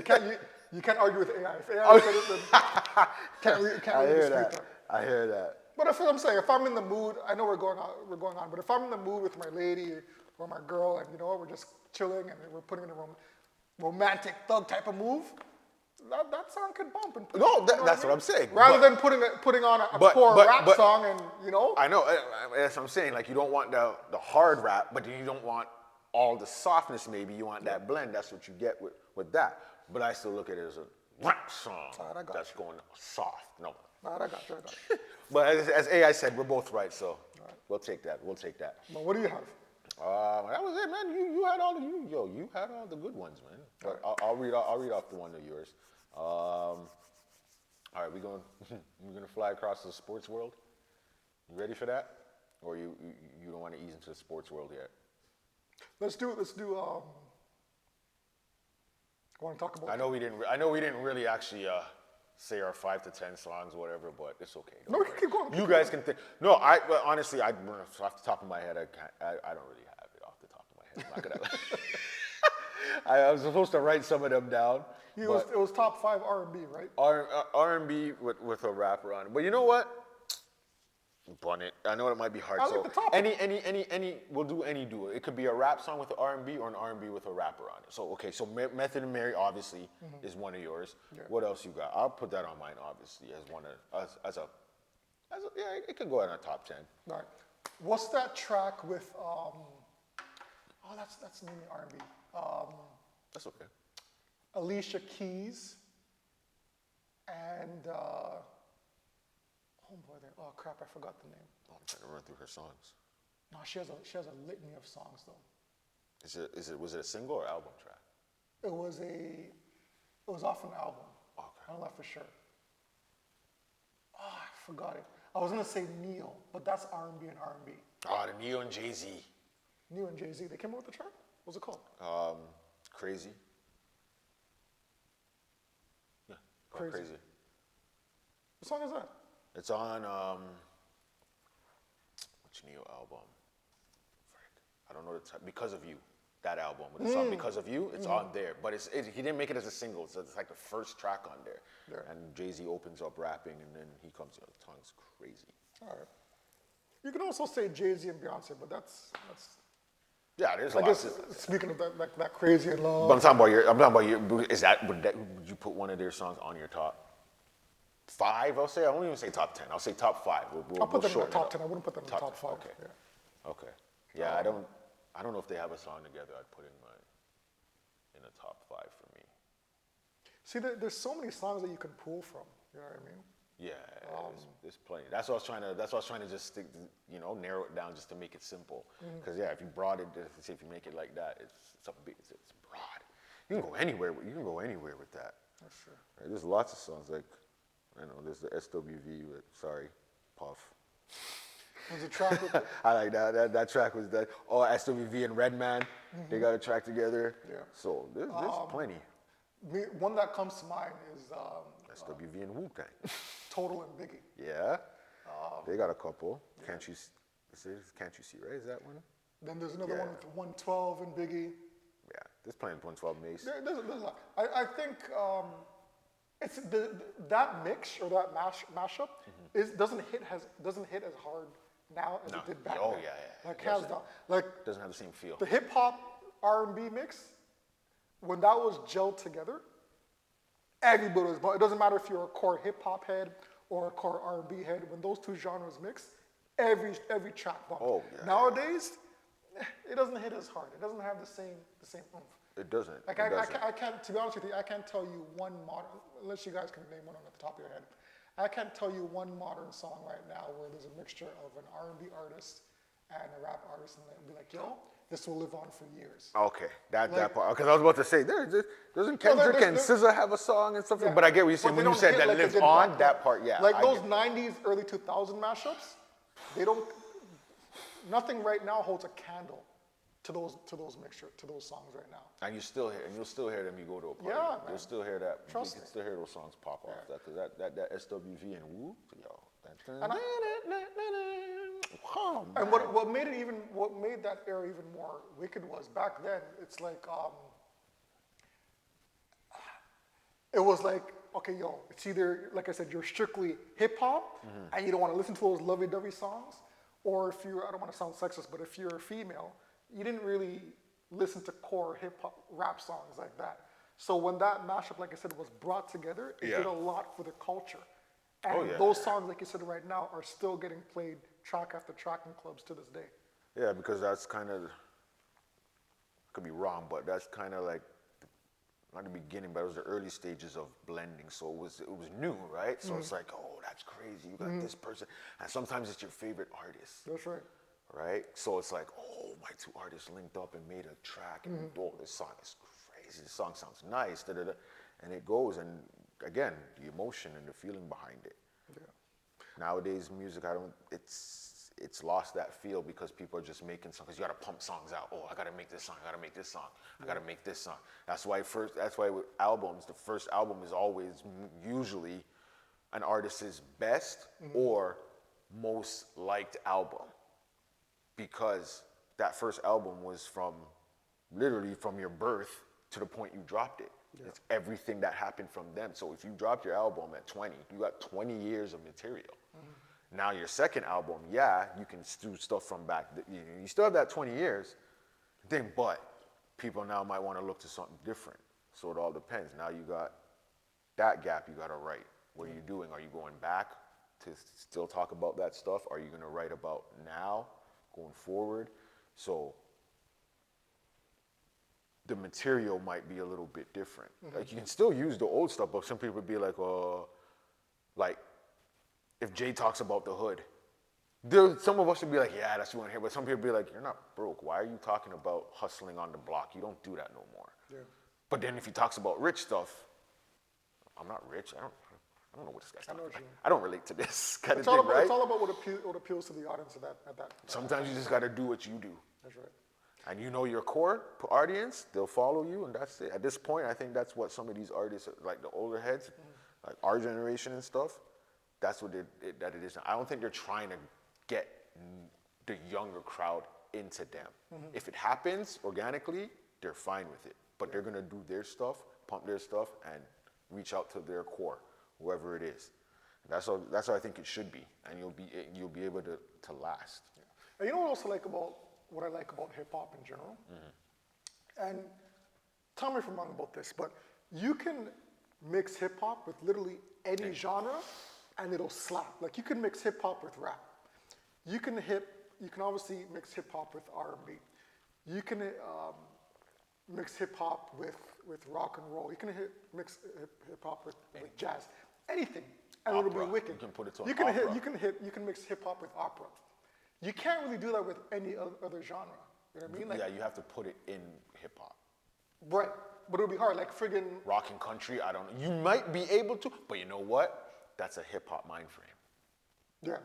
you can't argue with AI. If AI said it, then can't really dispute that. I hear that. But that's what I'm saying. If I'm in the mood, I know we're going on, but if I'm in the mood with my lady or my girl, and you know what, we're just chilling and we're putting in a romantic thug type of move, that song could bump. And No, that's what I'm saying. Rather than putting on a core rap song and you know. I know. That's what I'm saying. Like you don't want the hard rap, but you don't want all the softness. Maybe you want that blend. That's what you get with that. But I still look at it as a rap song I got that's going soft. No. I got you. But as AI said, we're both right, so we'll take that. We'll take that. Well, what do you have? That was it, man. You had all you had all the good ones, man. But I'll read off the one of yours. All right, we're gonna fly across the sports world. You ready for that, or you don't want to ease into the sports world yet? Let's do. I want to talk about. I know we didn't really actually say our 5 to 10 songs, whatever, but it's okay. No, we can keep going. You guys can think. No, but honestly, off the top of my head, I don't really have it off the top of my head. I'm not gonna. I was supposed to write some of them down. It was top 5 R&B, right? R&B with a rapper on it. But you know what? Bun it. I know it might be hard. I like So the topic. any we'll do any duo. It could be a rap song with an R&B or an R&B with a rapper on it. So okay, so Method and Mary obviously is one of yours. Yeah. What else you got? I'll put that on mine obviously as one of yeah, it could go in our top 10. All right. What's that track with? That's mainly R&B. That's okay. Alicia Keys and homeboy there. Oh crap, I forgot the name. I'm trying to run through her songs. No, she has a litany of songs though. Was it a single or album track? It was off an album. Okay. I don't know for sure. Oh, I forgot it. I was gonna say Neil, but that's R&B and R&B. Oh, the Neo and Jay-Z. Neil and Jay-Z, they came out with the track? What's it called? Crazy. Yeah, called Crazy. Crazy. What song is that? It's on which Neo album? Frick. I don't know the type. Because of You, that album with the song Because of You, it's on there. But he didn't make it as a single, so it's like the first track on there. Yeah. And Jay-Z opens up rapping, and then he comes in. The song's crazy. All right. You can also say Jay-Z and Beyonce, but that's Yeah, there's I lots. guess speaking of that crazy and love. But I'm talking about your. Would you put one of their songs on your top 5? I'll say. I won't even say top 10. I'll say top 5. I'll put them in the shorten it top up. 10. I wouldn't put them in the top 5. Okay. Yeah. Okay. Yeah, I don't know if they have a song together. I'd put in the top 5 for me. See, there's so many songs that you can pull from. You know what I mean? Yeah, there's plenty. That's what I was trying to just stick, narrow it down just to make it simple. Because if you if you make it like that, it's broad. You can go anywhere. You can go anywhere with that. That's true. Right? There's lots of songs like, there's the SWV with Puff. There's a track with I like that. That track was that. Oh, SWV and Redman, they got a track together. Yeah. So there's plenty. one that comes to mind is SWV and Wu-Tang. Total and Biggie. Yeah. They got a couple. Yeah. Can't you see, right? Is that one? Then there's another one with 112 and Biggie. Yeah, there's plenty of 112 Mace. There's a lot. I think it's that mix or that mashup doesn't hit as hard now as it did back then. Yeah. Like hands down. Like doesn't have the same feel. the hip hop R&B mix, when that was gelled together, Everybody was, but it doesn't matter if you're a core hip hop head or a core R&B head. When those two genres mix, every track bumped. Oh, yeah. Nowadays, it doesn't hit as hard. It doesn't have the same oomph. It doesn't. Like it doesn't. I can't, to be honest with you, I can't tell you one modern, unless you guys can name one on the top of your head. I can't tell you one modern song right now where there's a mixture of an R&B artist and a rap artist, and they'll be like, yo, this will live on for years. Okay, that Like- part. Because I was about to say, doesn't Kendrick and SZA have a something and stuff? Yeah. But I get what you're saying. But When they you don't said hit that like they lives did on, back that then. part, yeah. Like I those get it. 90s, early 2000 mashups, they don't, nothing right now holds a candle to those songs right now. And you'll still hear them. You go to a party. Yeah, man. You'll still hear that. Trust you can me. still hear those songs pop off. Yeah. That SWV and whoop, yo. And Oh, And what made that era even more wicked was back then, it's like, it was like, okay, yo, it's either, like I said, you're strictly hip hop and you don't want to listen to those lovey-dovey songs, or if you're, I don't want to sound sexist, but if you're a female, you didn't really listen to core hip hop rap songs like that. So when that mashup, like I said, was brought together, it Yeah. did a lot for the culture. And Oh, yeah. those songs, like you said right now, are still getting played track after track in clubs to this day. Yeah, because that's kind of, could be wrong, but that's kind of like, not the beginning, but it was the early stages of blending. So it was new, right? So it's like, oh, that's crazy. You got this person. And sometimes it's your favorite artist, That's right. right? So it's like, oh, my two artists linked up and made a track. And oh, this song is crazy. This song sounds nice. Da, da, da. And it goes. And again, the emotion and the feeling behind it. Yeah. Nowadays, music, it's lost that feel because people are just making songs. Because you got to pump songs out. Oh, I got to make this song. I got to make this song. I got to make this song. That's why with albums, the first album is always usually an artist's best or most liked album, because that first album was literally from your birth to the point you dropped it. Yeah. It's everything that happened from them. So if you dropped your album at 20, you got 20 years of material. Now your second album, yeah, you can do stuff from back. You still have that 20 years thing, but people now might want to look to something different. So it all depends. Now you got that gap you got to write. What are you doing? Are you going back to still talk about that stuff? Are you going to write about now, going forward? So the material might be a little bit different. Like you can still use the old stuff, but some people would be like, like if Jay talks about the hood, some of us would be like, yeah, that's what you want to hear. But some people would be like, you're not broke. Why are you talking about hustling on the block? You don't do that no more. Yeah. But then if he talks about rich stuff, I'm not rich. I don't know what this guy's talking about. I don't relate to this kind of thing, right? It's all about what appeals to the audience at that. Sometimes you just got to do what you do. That's right. And you know your core audience, they'll follow you, and that's it. At this point, I think that's what some of these artists, like the older heads, like our generation and stuff, that's what it is. I don't think they're trying to get the younger crowd into them. If it happens organically, they're fine with it. But they're gonna do their stuff, pump their stuff, and reach out to their core, whoever it is. That's how I think it should be, and you'll be able to last. Yeah. And you know what I like about hip hop in general? And tell me if I'm wrong about this, but you can mix hip hop with literally any genre, and it'll slap. Like you can mix hip hop with rap. You can obviously mix hip hop with R&B. You can mix hip hop with rock and roll. You can mix hip hop with jazz. Anything, and it'll be Opera. wicked. You can put it to an you can opera. You can mix hip hop with opera. You can't really do that with any other genre. You know what I mean? Like, Yeah, you have to put it in hip hop. right. But it'll be hard. Like friggin' Rock and country, I don't know. You might be able to, but you know what? That's a hip hop mind frame. yeah.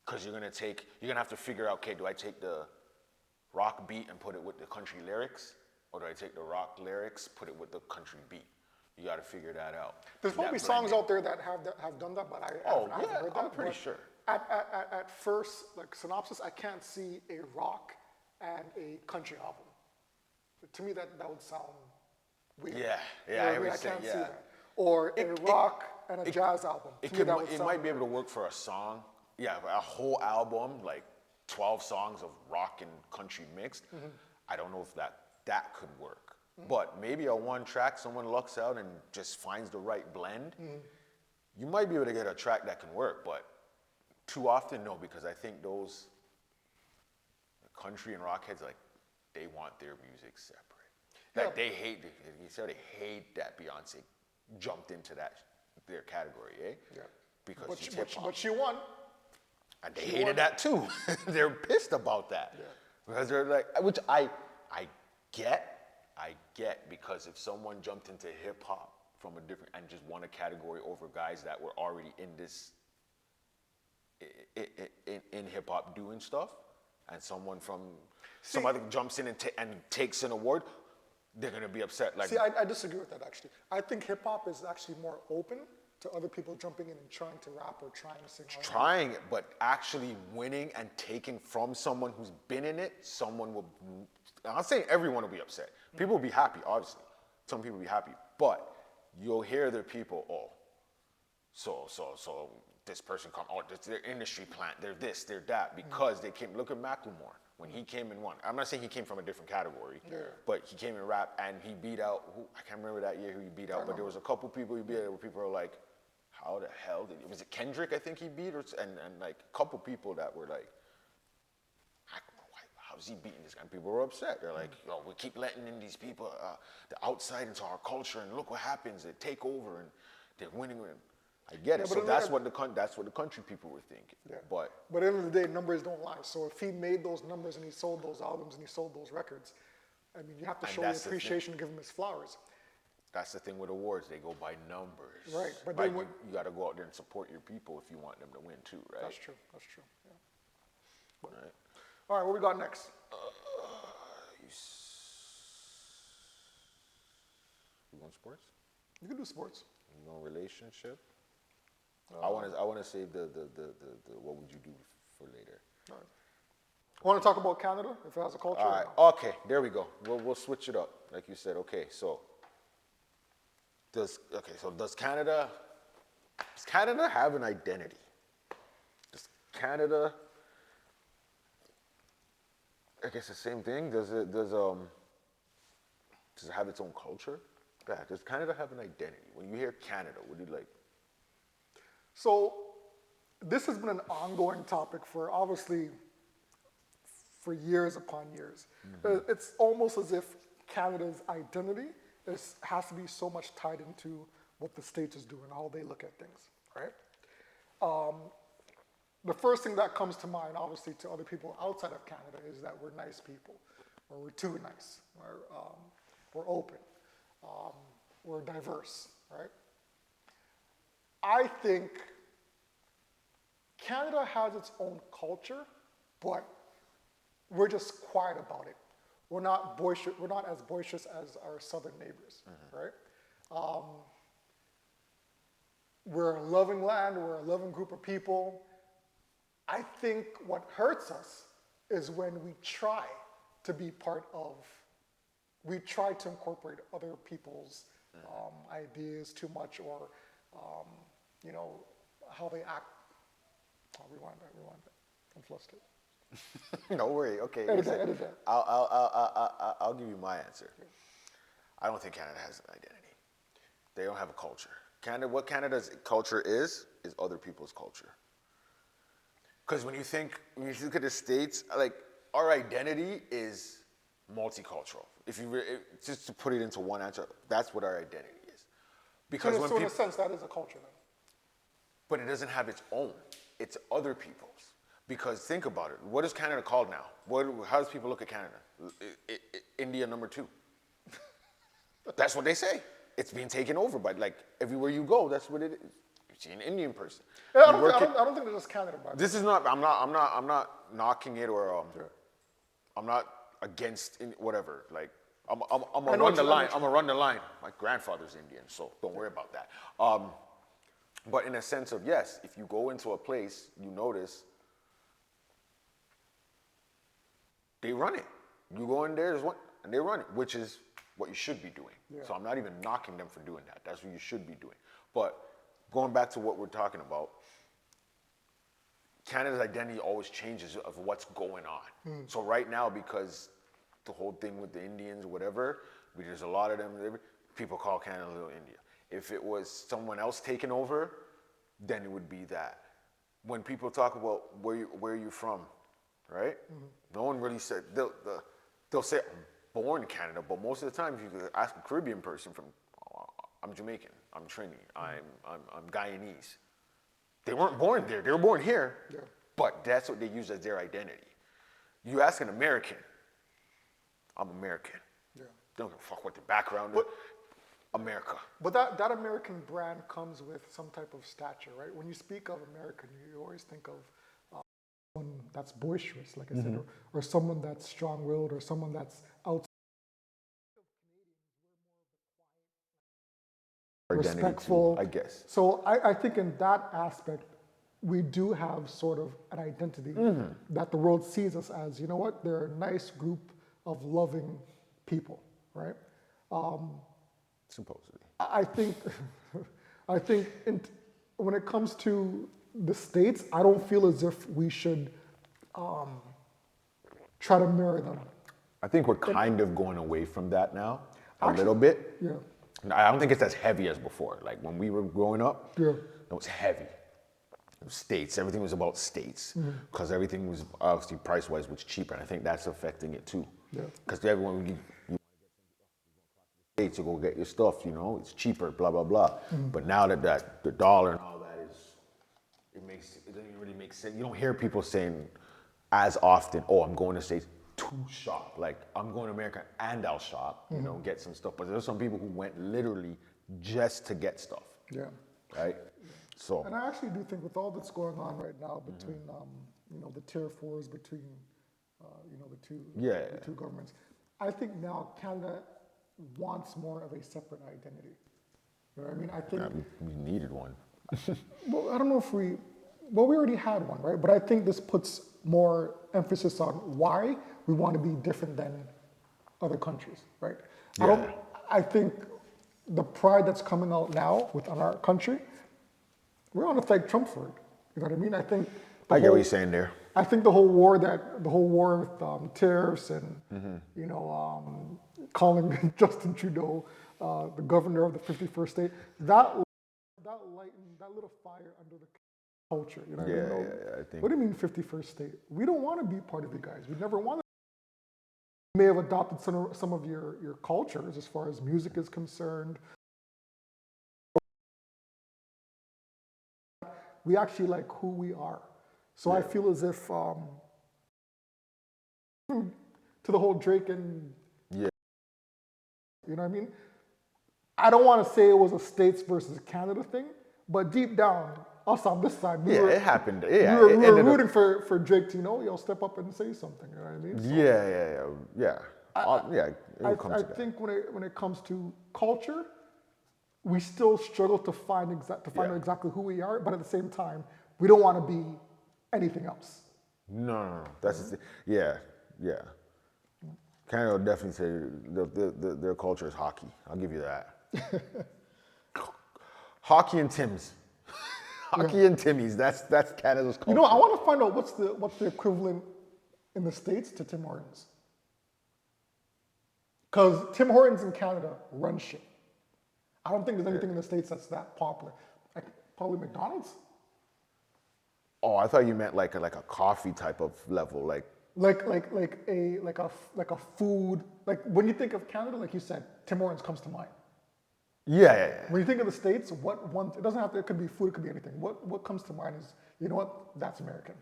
Because you're gonna have to figure out, okay, do I take the rock beat and put it with the country lyrics? Or do I take the rock lyrics, put it with the country beat? You gotta figure that out. There's And that probably songs blending. out there that have done that, but I Oh, haven't yeah, heard that. I'm pretty But sure. At first, like synopsis, I can't see a rock and a country album. To me, that would sound weird. Yeah, You yeah, know what I mean? would I say, can't see yeah. that. Or a rock and a jazz album. It To me, that would it sound might be able to work for a song. Yeah, a whole album, like 12 songs of rock and country mixed. I don't know if that could work. But maybe on one track, someone lucks out and just finds the right blend. You might be able to get a track that can work, but too often, no, because I think those country and rock heads, like, they want their music separate. Like, they hate, you said they hate that Beyonce jumped into their category, eh? Yeah. Because she's hip hop. But she won. And they hated that too. They're pissed about that. Yeah. Because they're like, which I get, because if someone jumped into hip hop from a different, and just won a category over guys that were already in this, in hip hop doing stuff, and someone from some other jumps in and takes an award, they're gonna be upset. Like, See, I disagree with that actually. I think hip hop is actually more open to other people jumping in and trying to rap or trying to sing. trying it, but actually winning and taking from someone who's been in it, someone will, I'm not saying everyone will be upset. People will be happy, obviously. Some people will be happy, but you'll hear their people, oh, so this person come, oh, this their industry plant, they're this, they're that, because they came, look at Macklemore, when he came and won. I'm not saying he came from a different category, but he came and rapped, and he beat out, I can't remember that year who he beat out, but there was a couple people he beat out where people were like, how the hell was it Kendrick, I think he beat, and like a couple people that were like, I don't know, how's he beating this guy? And people were upset. They're like, yo, we keep letting in these people, the outside into our culture, and look what happens. They take over, and they're winning. I get it. So that's what the country people were thinking. Yeah. But at the end of the day, numbers don't lie. So if he made those numbers and he sold those albums and he sold those records, I mean, you have to show your appreciation and give him his flowers. that's the thing with awards. They go by numbers. Right. But like then you got to go out there and support your people if you want them to win too, right? That's true. That's true. Yeah. Right. All right, what we got next? You want sports? You can do sports. You want relationship? I want to save the what would you do for later. All right. Want to talk about Canada, if it has a culture? All or right. no? Okay. There we go. We'll switch it up, like you said. Okay. So does Canada have an identity? Does Canada? I guess the same thing. Does it have its own culture? Yeah. Does Canada have an identity? When you hear Canada, what do you like? So this has been an ongoing topic for years upon years. It's almost as if Canada's identity has to be so much tied into what the States is doing, how they look at things, right? The first thing that comes to mind, obviously, to other people outside of Canada is that we're nice people, or we're too nice, we're open, we're diverse, right? I think Canada has its own culture, but we're just quiet about it. We're not boisterous. We're not as boisterous as our southern neighbors, right? We're a loving land. We're a loving group of people. I think what hurts us is when we try to be we try to incorporate other people's ideas too much, or how they act. I'll rewind that. I'm flustered. No worry. Okay. Edit that. I'll give you my answer. I don't think Canada has an identity. They don't have a culture. What Canada's culture is other people's culture. Because when you look at the States, like, our identity is multicultural. Just to put it into one answer, that's what our identity is. Because in a sense, that is a culture then. But it doesn't have its own. It's other people's. Because think about it. What is Canada called now? How does people look at Canada? India number 2. That's what they say. It's being taken over by, like, everywhere you go, that's what it is. You see an Indian person. Yeah, I don't think it's just Canada, by the way. This is not, I'm not knocking it, or I'm not against whatever. Like, I'm gonna run the line. I'm gonna run the line. My grandfather's Indian, so don't worry about that. But in a sense of, yes, if you go into a place, you notice they run it. You go in there, there's one, and they run it, which is what you should be doing. Yeah. So I'm not even knocking them for doing that. That's what you should be doing. But going back to what we're talking about, Canada's identity always changes of what's going on. So right now, because the whole thing with the Indians or whatever, There's a lot of them. People call Canada Little India. If it was someone else taking over, then it would be that. When people talk about where you're from, right? No one really said, they'll say, I'm born in Canada, but most of the time, if you ask a Caribbean person I'm Jamaican, I'm Trini, I'm Guyanese. They weren't born there, they were born here, but that's what they use as their identity. You ask an American, I'm American. Don't give a fuck what the background is. America. But that American brand comes with some type of stature, right? When you speak of American, you always think of someone that's boisterous, like I said, or someone that's strong-willed, or someone that's outside. Identity Respectful. too, I guess. So I think in that aspect, we do have sort of an identity that the world sees us as, you know what, they're a nice group of loving people, right? Supposedly. I think, when it comes to the States, I don't feel as if we should try to mirror them. I think we're kind of going away from that now, a little bit. Yeah. I don't think it's as heavy as before. Like when we were growing up, it was heavy. It was states. Everything was about states because everything was obviously price-wise was cheaper, and I think that's affecting it too. Because everyone, you states to go get your stuff, you know, it's cheaper, blah blah blah. But now that the dollar and all that is, it doesn't really make sense. You don't hear people saying as often, "Oh, I'm going to States to shop." Like I'm going to America and I'll shop, you know, get some stuff. But there's some people who went literally just to get stuff. Right. So. And I actually do think with all that's going on right now between, you know, the tier fours between, you know, the two governments, I think now Canada wants more of a separate identity. You know what I mean? I think we needed one. well, I don't know if we already had one, right? But I think this puts more emphasis on why we want to be different than other countries, right? I think the pride that's coming out now within our country, we don't have to thank Trump for it. You know what I mean? I think I get what you're saying there. I think the whole war with tariffs and you know calling Justin Trudeau the governor of the 51st state, that lit a fire under the culture. You know what I mean? I think. What do you mean 51st state? We don't want to be part of you guys. We never wanted. You may have adopted some of your cultures as far as music is concerned. We actually like who we are. So I feel as if to the whole Drake and you know what I mean? I don't want to say it was a States versus Canada thing, but deep down, us on this side, it happened. we were rooting for Drake to, you know, step up and say something. You know what I mean? So, I think when it comes to culture, we still struggle to find out exactly who we are, but at the same time, we don't want to be anything else. No. That's Canada will definitely say their culture is hockey. I'll give you that. Hockey and Tims. Hockey and Timmies. That's Canada's culture. You know, I want to find out what's the equivalent in the States to Tim Hortons. Because Tim Hortons in Canada run shit. I don't think there's anything in the States that's that popular. Like, probably McDonald's. Oh, I thought you meant like a coffee type of level, like a food. Like when you think of Canada, like you said, Tim Hortons comes to mind. Yeah. When you think of the States, it doesn't have to. It could be food. It could be anything. What comes to mind is, you know what? That's American.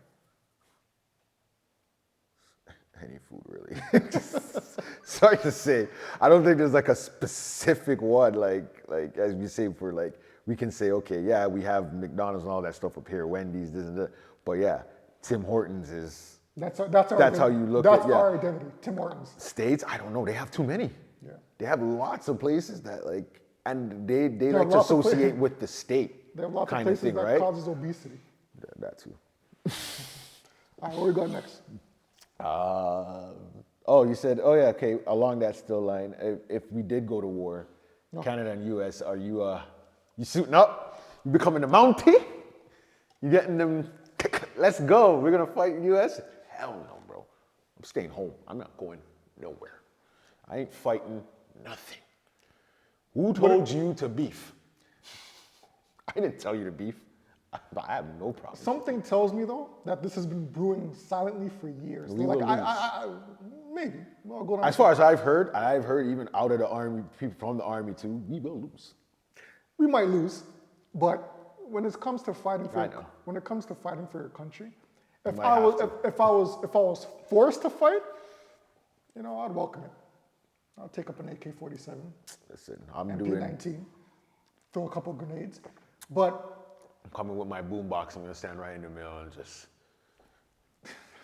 Any food, really. Sorry to say, I don't think there's like a specific one. Like as we say for like, we can say, okay, yeah, we have McDonald's and all that stuff up here, Wendy's, this and that. But yeah, Tim Hortons is. That's how you look at it. That's our identity, Tim Hortons. States, I don't know. They have too many. Yeah. They have lots of places that like, and they like to associate with the state. They have lots kind of places thing, that right? causes obesity. That too. All right, where we go next? You said, okay, along that still line, if we did go to war, Canada and US, are you suiting up? You becoming a Mountie? You getting them, let's go, we're gonna fight US? Hell no, bro. I'm staying home. I'm not going nowhere. I ain't fighting Nothing. Who told you to beef? I didn't tell you to beef. But I have no problem. Something tells me though that this has been brewing silently for years. We Like will maybe. Well, go down. As far as I've heard even out of the army, people from the army too, we will lose. We might lose, but when it comes to fighting I know. when it comes to fighting for your country, You if might I have was to. if I was forced to fight, you know, I'd welcome it. I'll take up an AK-47, Listen, I'm MP-19, throw a couple grenades, but coming with my boombox. I'm gonna stand right in the middle and just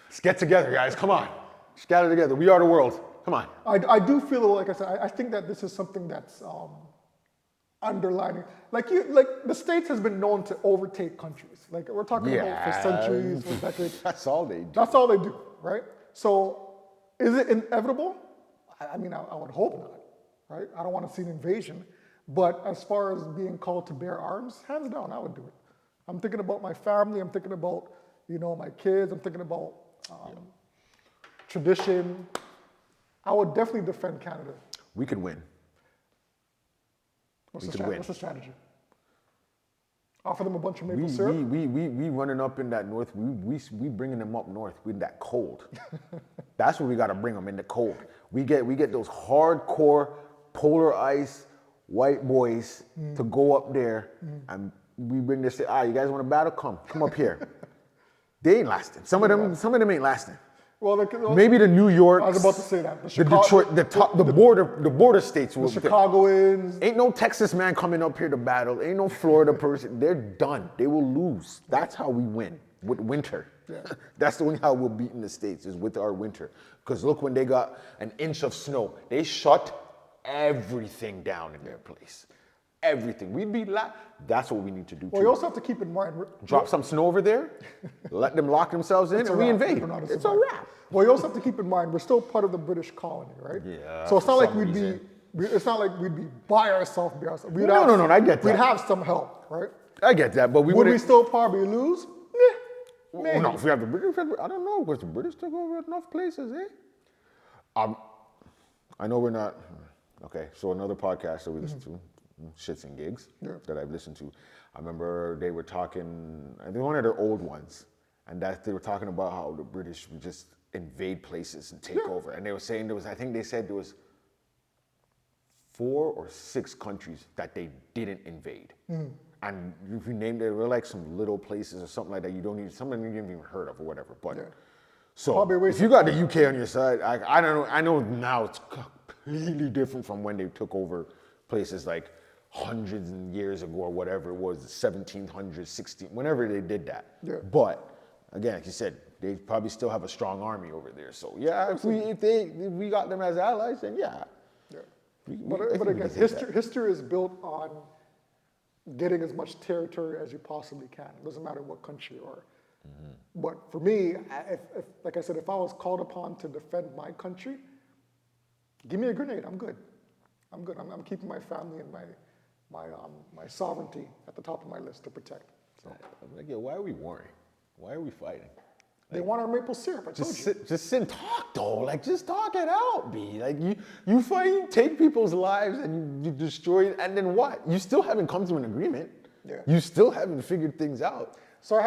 let's get together, guys. Come on, let's gather together. We are the world. Come on. I do feel, like I said, I think that this is something that's underlining. Like the States has been known to overtake countries. Like we're talking about for centuries, for decades. That's all they do. That's all they do, right? So is it inevitable? I mean, I would hope not, right? I don't want to see an invasion. But as far as being called to bear arms, hands down, I would do it. I'm thinking about my family. I'm thinking about, you know, my kids. I'm thinking about tradition. I would definitely defend Canada. We could win. What's We the could win. What's the strategy? Offer them a bunch of maple We syrup? running up in that north. We bringing them up north with that cold. That's where we got to bring them in the cold. We get those hardcore polar ice white boys to go up there and we bring this. You guys want to battle? Come up here. They ain't lasting. Some of them ain't lasting. Well, Maybe the New York. I was about to say that. The Detroit, the border states will. The Chicagoans. Ain't no Texas man coming up here to battle. Ain't no Florida person. They're done. They will lose. That's how we win with winter. Yeah. That's the only how we'll beat in the States is with our winter. Because look, when they got an inch of snow, they shut everything down in their place. Everything. We'd be that's what we need to do. Well, you also have to keep in mind. Drop some snow over there, let them lock themselves in, and we invade. It's a wrap. Well, you also have to keep in mind we're still part of the British colony, right? Yeah. So it's not for like some we'd reason. be. It's not like we'd be by ourselves. No, I get that. We'd have some help, right? I get that, but we Would we wouldn't. still probably lose? Yeah. Maybe. No, if we have the British, I don't know, because the British took over enough places, eh? I know we're not. Okay, so another podcast that we listen to, Shits and Gigs, that I've listened to. I remember they were talking, I think one of their old ones, and that they were talking about how the British would just invade places and take over. And they were saying I think they said there was 4 or 6 countries that they didn't invade. And if you named it, they were like some little places or something like that something you haven't even heard of or whatever. But so if you got the UK on your side, I don't know. I know now it's completely different from when they took over places like hundreds of years ago or whatever it was, 1700s, 16, whenever they did that. Yeah. But again, like you said, they probably still have a strong army over there. So yeah, if we got them as allies, then yeah. But again, history is built on getting as much territory as you possibly can. It doesn't matter what country you are. But for me, if like I said, if I was called upon to defend my country, give me a grenade. I'm good. I'm good. I'm keeping my family and my sovereignty at the top of my list to protect. So I'm like, why are we warring? Why are we fighting? They want our maple syrup. I told you. Just sit and talk though. Like just talk it out, B. Like you fight, you take people's lives and you destroy it, and then what? You still haven't come to an agreement. Yeah. You still haven't figured things out. We're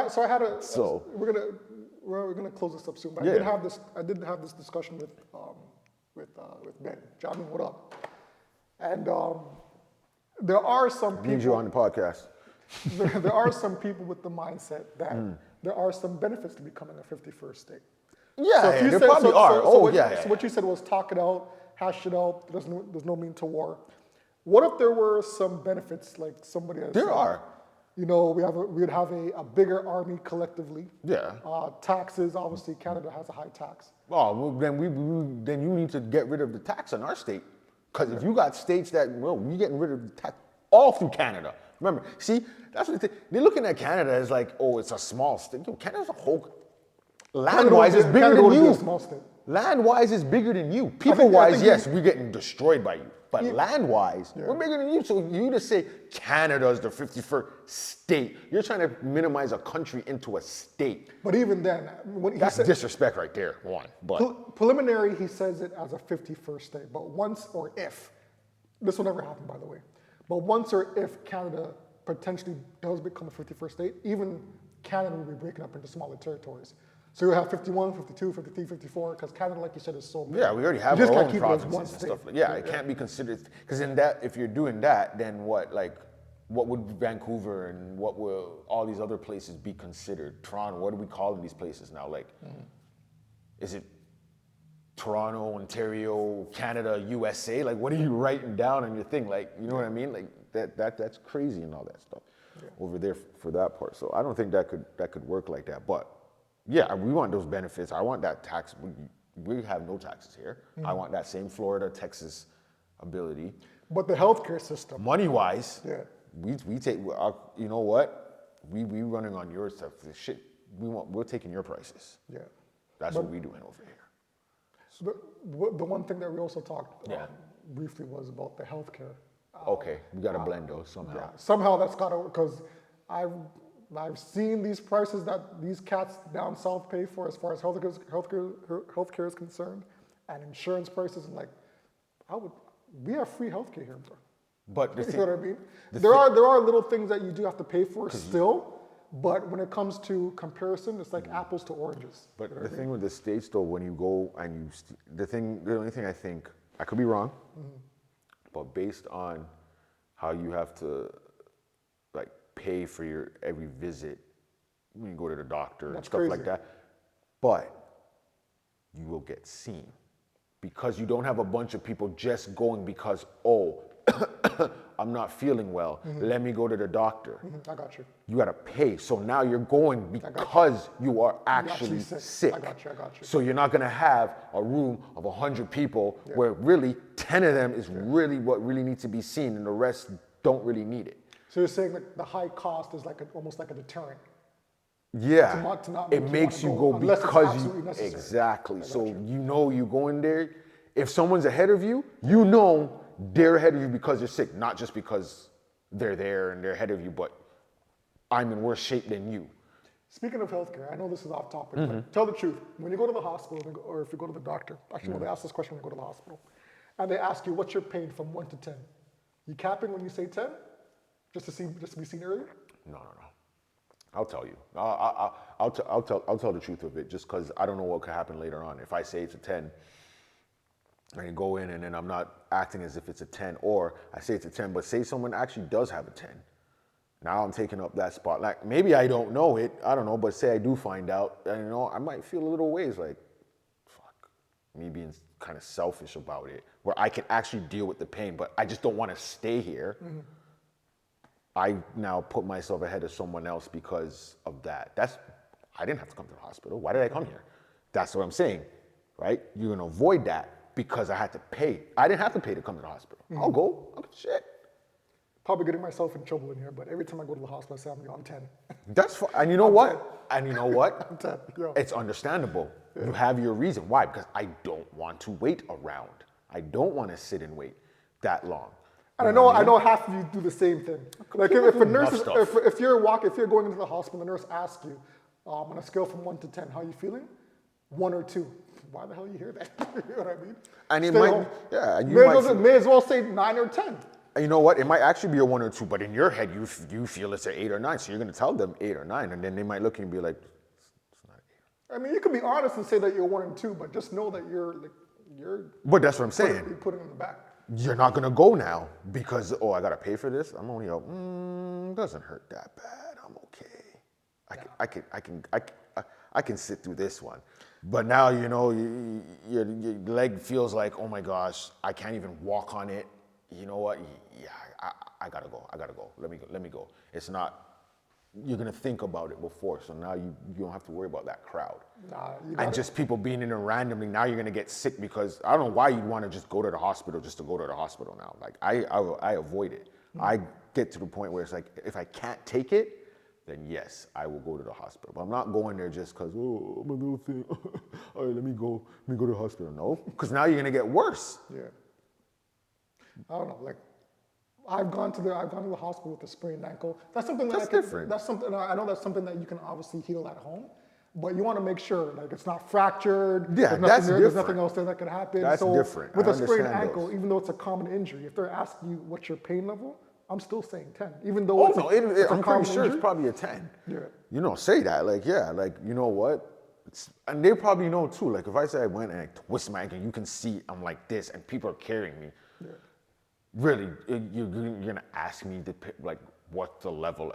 gonna close this up soon. But I did have this discussion with Ben. Jamin, what up? And there are some people. Need you on the podcast. There are some people with the mindset that there are some benefits to becoming a 51st state. Yeah, so there probably are. So what you said was talk it out, hash it out. There's no mean to war. What if there were some benefits, like somebody has There said, are. You know, we'd have a bigger army collectively. Yeah. Taxes, obviously, Canada has a high tax. Well, then you need to get rid of the tax on our state. Because if you got states that, we getting rid of the tax all through Canada. Remember, see, that's what they're looking at Canada as like, it's a small state. Canada's a whole, land-wise, it's bigger than you. Land-wise, it's bigger than you. People-wise, yes, we're getting destroyed by you. But land-wise, we're bigger than you. So you just say Canada is the 51st state. You're trying to minimize a country into a state. But even then, that's disrespect right there, one. But preliminary, he says it as a 51st state. But once or if this will never happen, by the way. But once or if Canada potentially does become a 51st state, even Canada will be breaking up into smaller territories. So you'll have 51, 52, 53, 54, because Canada, like you said, is so big. Yeah, we already have You just our can't own keep it as provinces one and state. stuff. Yeah, it can't be considered, because in that, if you're doing that, then what, like, what would Vancouver and what will all these other places be considered? Toronto, what do we call these places now? Like, is it Toronto, Ontario, Canada, USA? Like, what are you writing down on your thing? Like, you know what I mean? Like, that's crazy and all that stuff over there for that part. So I don't think that could work like that. But yeah, we want those benefits. I want that tax. We have no taxes here. I want that same Florida, Texas ability. But the healthcare system. Money wise, Yeah. we take. You know what? We running on your stuff. The shit we're taking your prices. Yeah. That's what we doing over here. So the one thing that we also talked briefly was about the healthcare. Okay, we got to blend those somehow. Yeah, somehow that's got to, because I've seen these prices that these cats down south pay for as far as healthcare is concerned, and insurance prices, and like, we have free healthcare here, bro. But the You thing, know what I mean? There are little things that you do have to pay for still, but when it comes to comparison, it's like apples to oranges. but the thing with the States though, when you go and the only thing I think, I could be wrong, but based on how you have to like pay for your every visit when you go to the doctor and That's stuff like crazy. that, but you will get seen because you don't have a bunch of people just going because, oh, I'm not feeling well, let me go to the doctor. I got you. You got to pay. So now you're going because you are actually actually sick. sick. I got you. So you're not going to have a room of 100 people where really 10 of them is really what really needs to be seen and the rest don't really need it. So you're saying that the high cost is like almost like a deterrent. Yeah. To not It make you makes you wanna go go unless it's because absolutely necessary. exactly. So you know you go in there. If someone's ahead of you, you know they're ahead of you because you're sick, not just because they're there and they're ahead of you, but I'm in worse shape than you. Speaking of healthcare, I know this is off topic, but tell the truth. When you go to the hospital or if you go to the doctor, actually, no, they ask this question when you go to the hospital, and they ask you what's your pain from 1 to 10. You capping when you say 10, just to be seen earlier? No. I'll tell you. I'll tell the truth of it, just because I don't know what could happen later on. If I say it's a 10, and you go in and then I'm not acting as if it's a 10, or I say it's a 10, but say someone actually does have a 10. Now I'm taking up that spot. Like maybe I don't know it, I don't know, but say I do find out, and I might feel a little ways like, fuck, me being kind of selfish about it, where I can actually deal with the pain, but I just don't want to stay here. I now put myself ahead of someone else because of that. I didn't have to come to the hospital. Why did I come here? That's what I'm saying, right? You're gonna avoid that because I had to pay. I didn't have to pay to come to the hospital. I'll go. Shit. Probably getting myself in trouble in here, but every time I go to the hospital, I say I'm 10. That's fine. And you know what? And you know what? I'm 10. Yeah. It's understandable. You have your reason. Why? Because I don't want to wait around. I don't want to sit and wait that long. And I know half of you do the same thing. Like if a nurse, if you're going into the hospital, the nurse asks you, on a scale from 1 to 10, how are you feeling? 1 or 2. Why the hell you hear that? You know what I mean? And it Stay might, home. yeah. You May as well say 9 or 10. And you know what? It might actually be a 1 or 2, but in your head, you feel it's an 8 or 9. So you're going to tell them 8 or 9, and then they might look at you and be like, it's not an 8. I mean, you can be honest and say that you're 1 and 2, but just know that you're But that's what I'm saying. putting in the back. You're not gonna go now because I gotta pay for this. I'm only doesn't hurt that bad. I'm okay. I can sit through this one. But now your leg feels like, oh my gosh, I can't even walk on it. You know what? Yeah, I gotta go. Let me go. It's not. You're gonna think about it before, so now you don't have to worry about that crowd. And just people being in there randomly. Now you're gonna get sick because I don't know why you'd want to just go to the hospital just to go to the hospital now. Like I avoid it. I get to the point where it's like if I can't take it, then yes, I will go to the hospital. But I'm not going there just because I'm a little thing. All right, let me go to the hospital. No, because now you're gonna get worse. Yeah. I don't know. Like I've gone to the hospital with a sprained ankle. That's something That's different. That's something I know. That's something that you can obviously heal at home. But you want to make sure, like, it's not fractured. Yeah, there's nothing that's there, There's different. nothing else there that could happen. That's so different. With I a sprained understand ankle, those. even though it's a common injury, if they're asking you what's your pain level, I'm still saying 10. Even though Oh it's no, it's a I'm common pretty sure injury. it's probably a 10. Yeah. You know, say that, like, yeah, like, you know what? And they probably know too. Like, if I say I went and I twist my ankle, you can see I'm like this, and people are carrying me. Yeah. Really, you're gonna ask me to pick, like, what the level?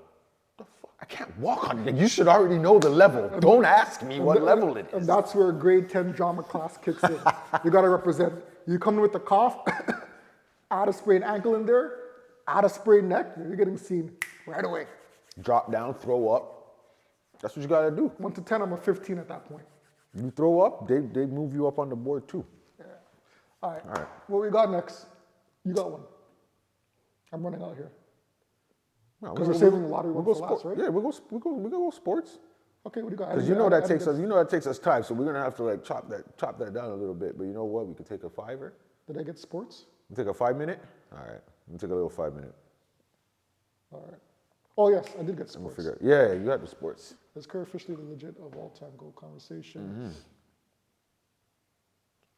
The fuck? I can't walk on it. You should already know the level. Don't ask me what level it And is. that's where grade 10 drama class kicks in. You got to represent. You come in with the cough, add a sprained ankle in there, add a sprained neck, you're getting seen right away. Drop down, throw up. That's what you gotta do. 1 to 10, I'm a 15 at that point. You throw up, they move you up on the board too. Yeah. All right. All right. What we got next? You got one. I'm running out here. No, Because we're saving the lottery one go for last, right? Yeah, we go sports. Okay, what do you got? Because you know that takes us time, so we're gonna have to like chop that down a little bit. But you know what? We could take a $5. Did I get sports? We take a 5 minute. All right, we take a little 5 minute. All right. Oh, yes, I did get We'll sports. figure. Yeah, you got the sports. Is Kerr officially the legit of all-time GOAT conversation?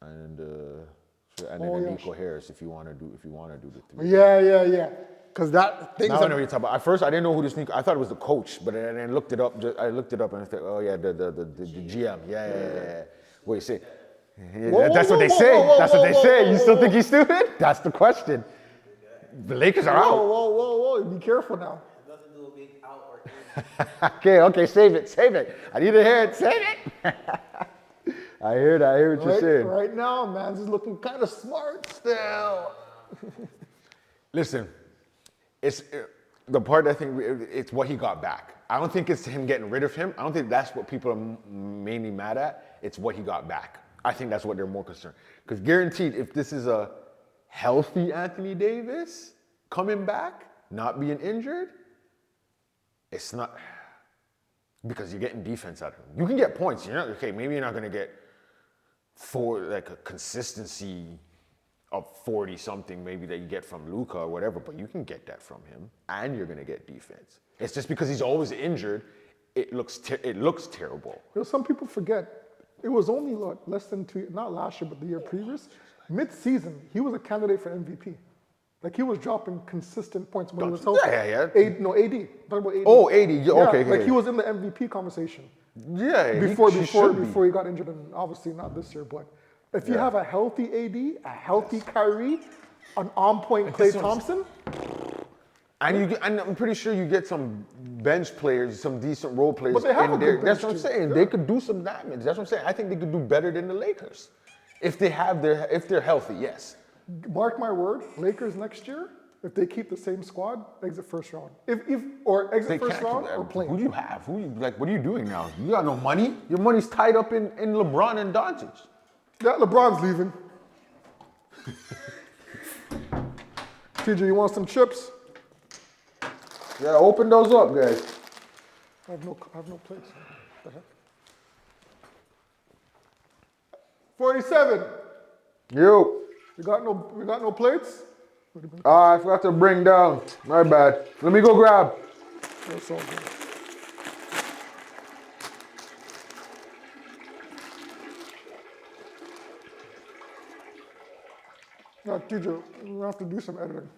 And Oh, then yeah. Nico Harris if you want to do the three. Yeah. Because that things Now I know are, what you're talking about. At first, I didn't know who this Nico. I thought it was the coach, but then I looked it up. I looked it up and I thought, oh yeah, the GM. Yeah. What you say? Yeah, Whoa, that's whoa, what they whoa, say. whoa, That's what they whoa, say. whoa, You still whoa, think he's stupid? That's the question. The Lakers are out. whoa, be careful now. Nothing to do with being out or in. Okay, save it. I need to hear it. Save it. I hear what you're saying. Right now, man's is looking kind of smart still. Listen, it's the part I think it's what he got back. I don't think it's him getting rid of him. I don't think that's what people are mainly mad at. It's what he got back. I think that's what they're more concerned. Because guaranteed, if this is a healthy Anthony Davis coming back, not being injured, it's not because you're getting defense out of him. You can get points. You're not okay. Maybe you're not going to get like a consistency of 40 something maybe that you get from Luka or whatever, but you can get that from him, and you're going to get defense. It's just because he's always injured, it looks terrible. You know, some people forget. It was only less than not last year, but the year previous. Mid-season, he was a candidate for MVP. Like, he was dropping consistent points when he was healthy. Yeah. AD. Talking about AD. Oh, 80. Yeah, okay. Like, he was in the MVP conversation. Yeah, Before he he got injured, and obviously not this year. But if you have a healthy AD, a healthy Kyrie, an on-point Klay Thompson, and I'm pretty sure you get some bench players, some decent role players But they have in a there. good That's bench what I'm too. saying. Yeah. They could do some damage. That's what I'm saying. I think they could do better than the Lakers if they're healthy. Yes. mark my word, Lakers next year, if they keep the same squad, exit first round. Exit They first can't round do that. or play. Who do you have? What are you doing now? You got no money? Your money's tied up in LeBron and Doncic. Yeah, LeBron's leaving. TJ, you want some chips? Yeah, open those up, guys. I have no plates. What the heck? 47. You. We got no plates? I forgot to bring down. My bad. Let me go grab. That's all good. Now, TJ, we're gonna have to do some editing.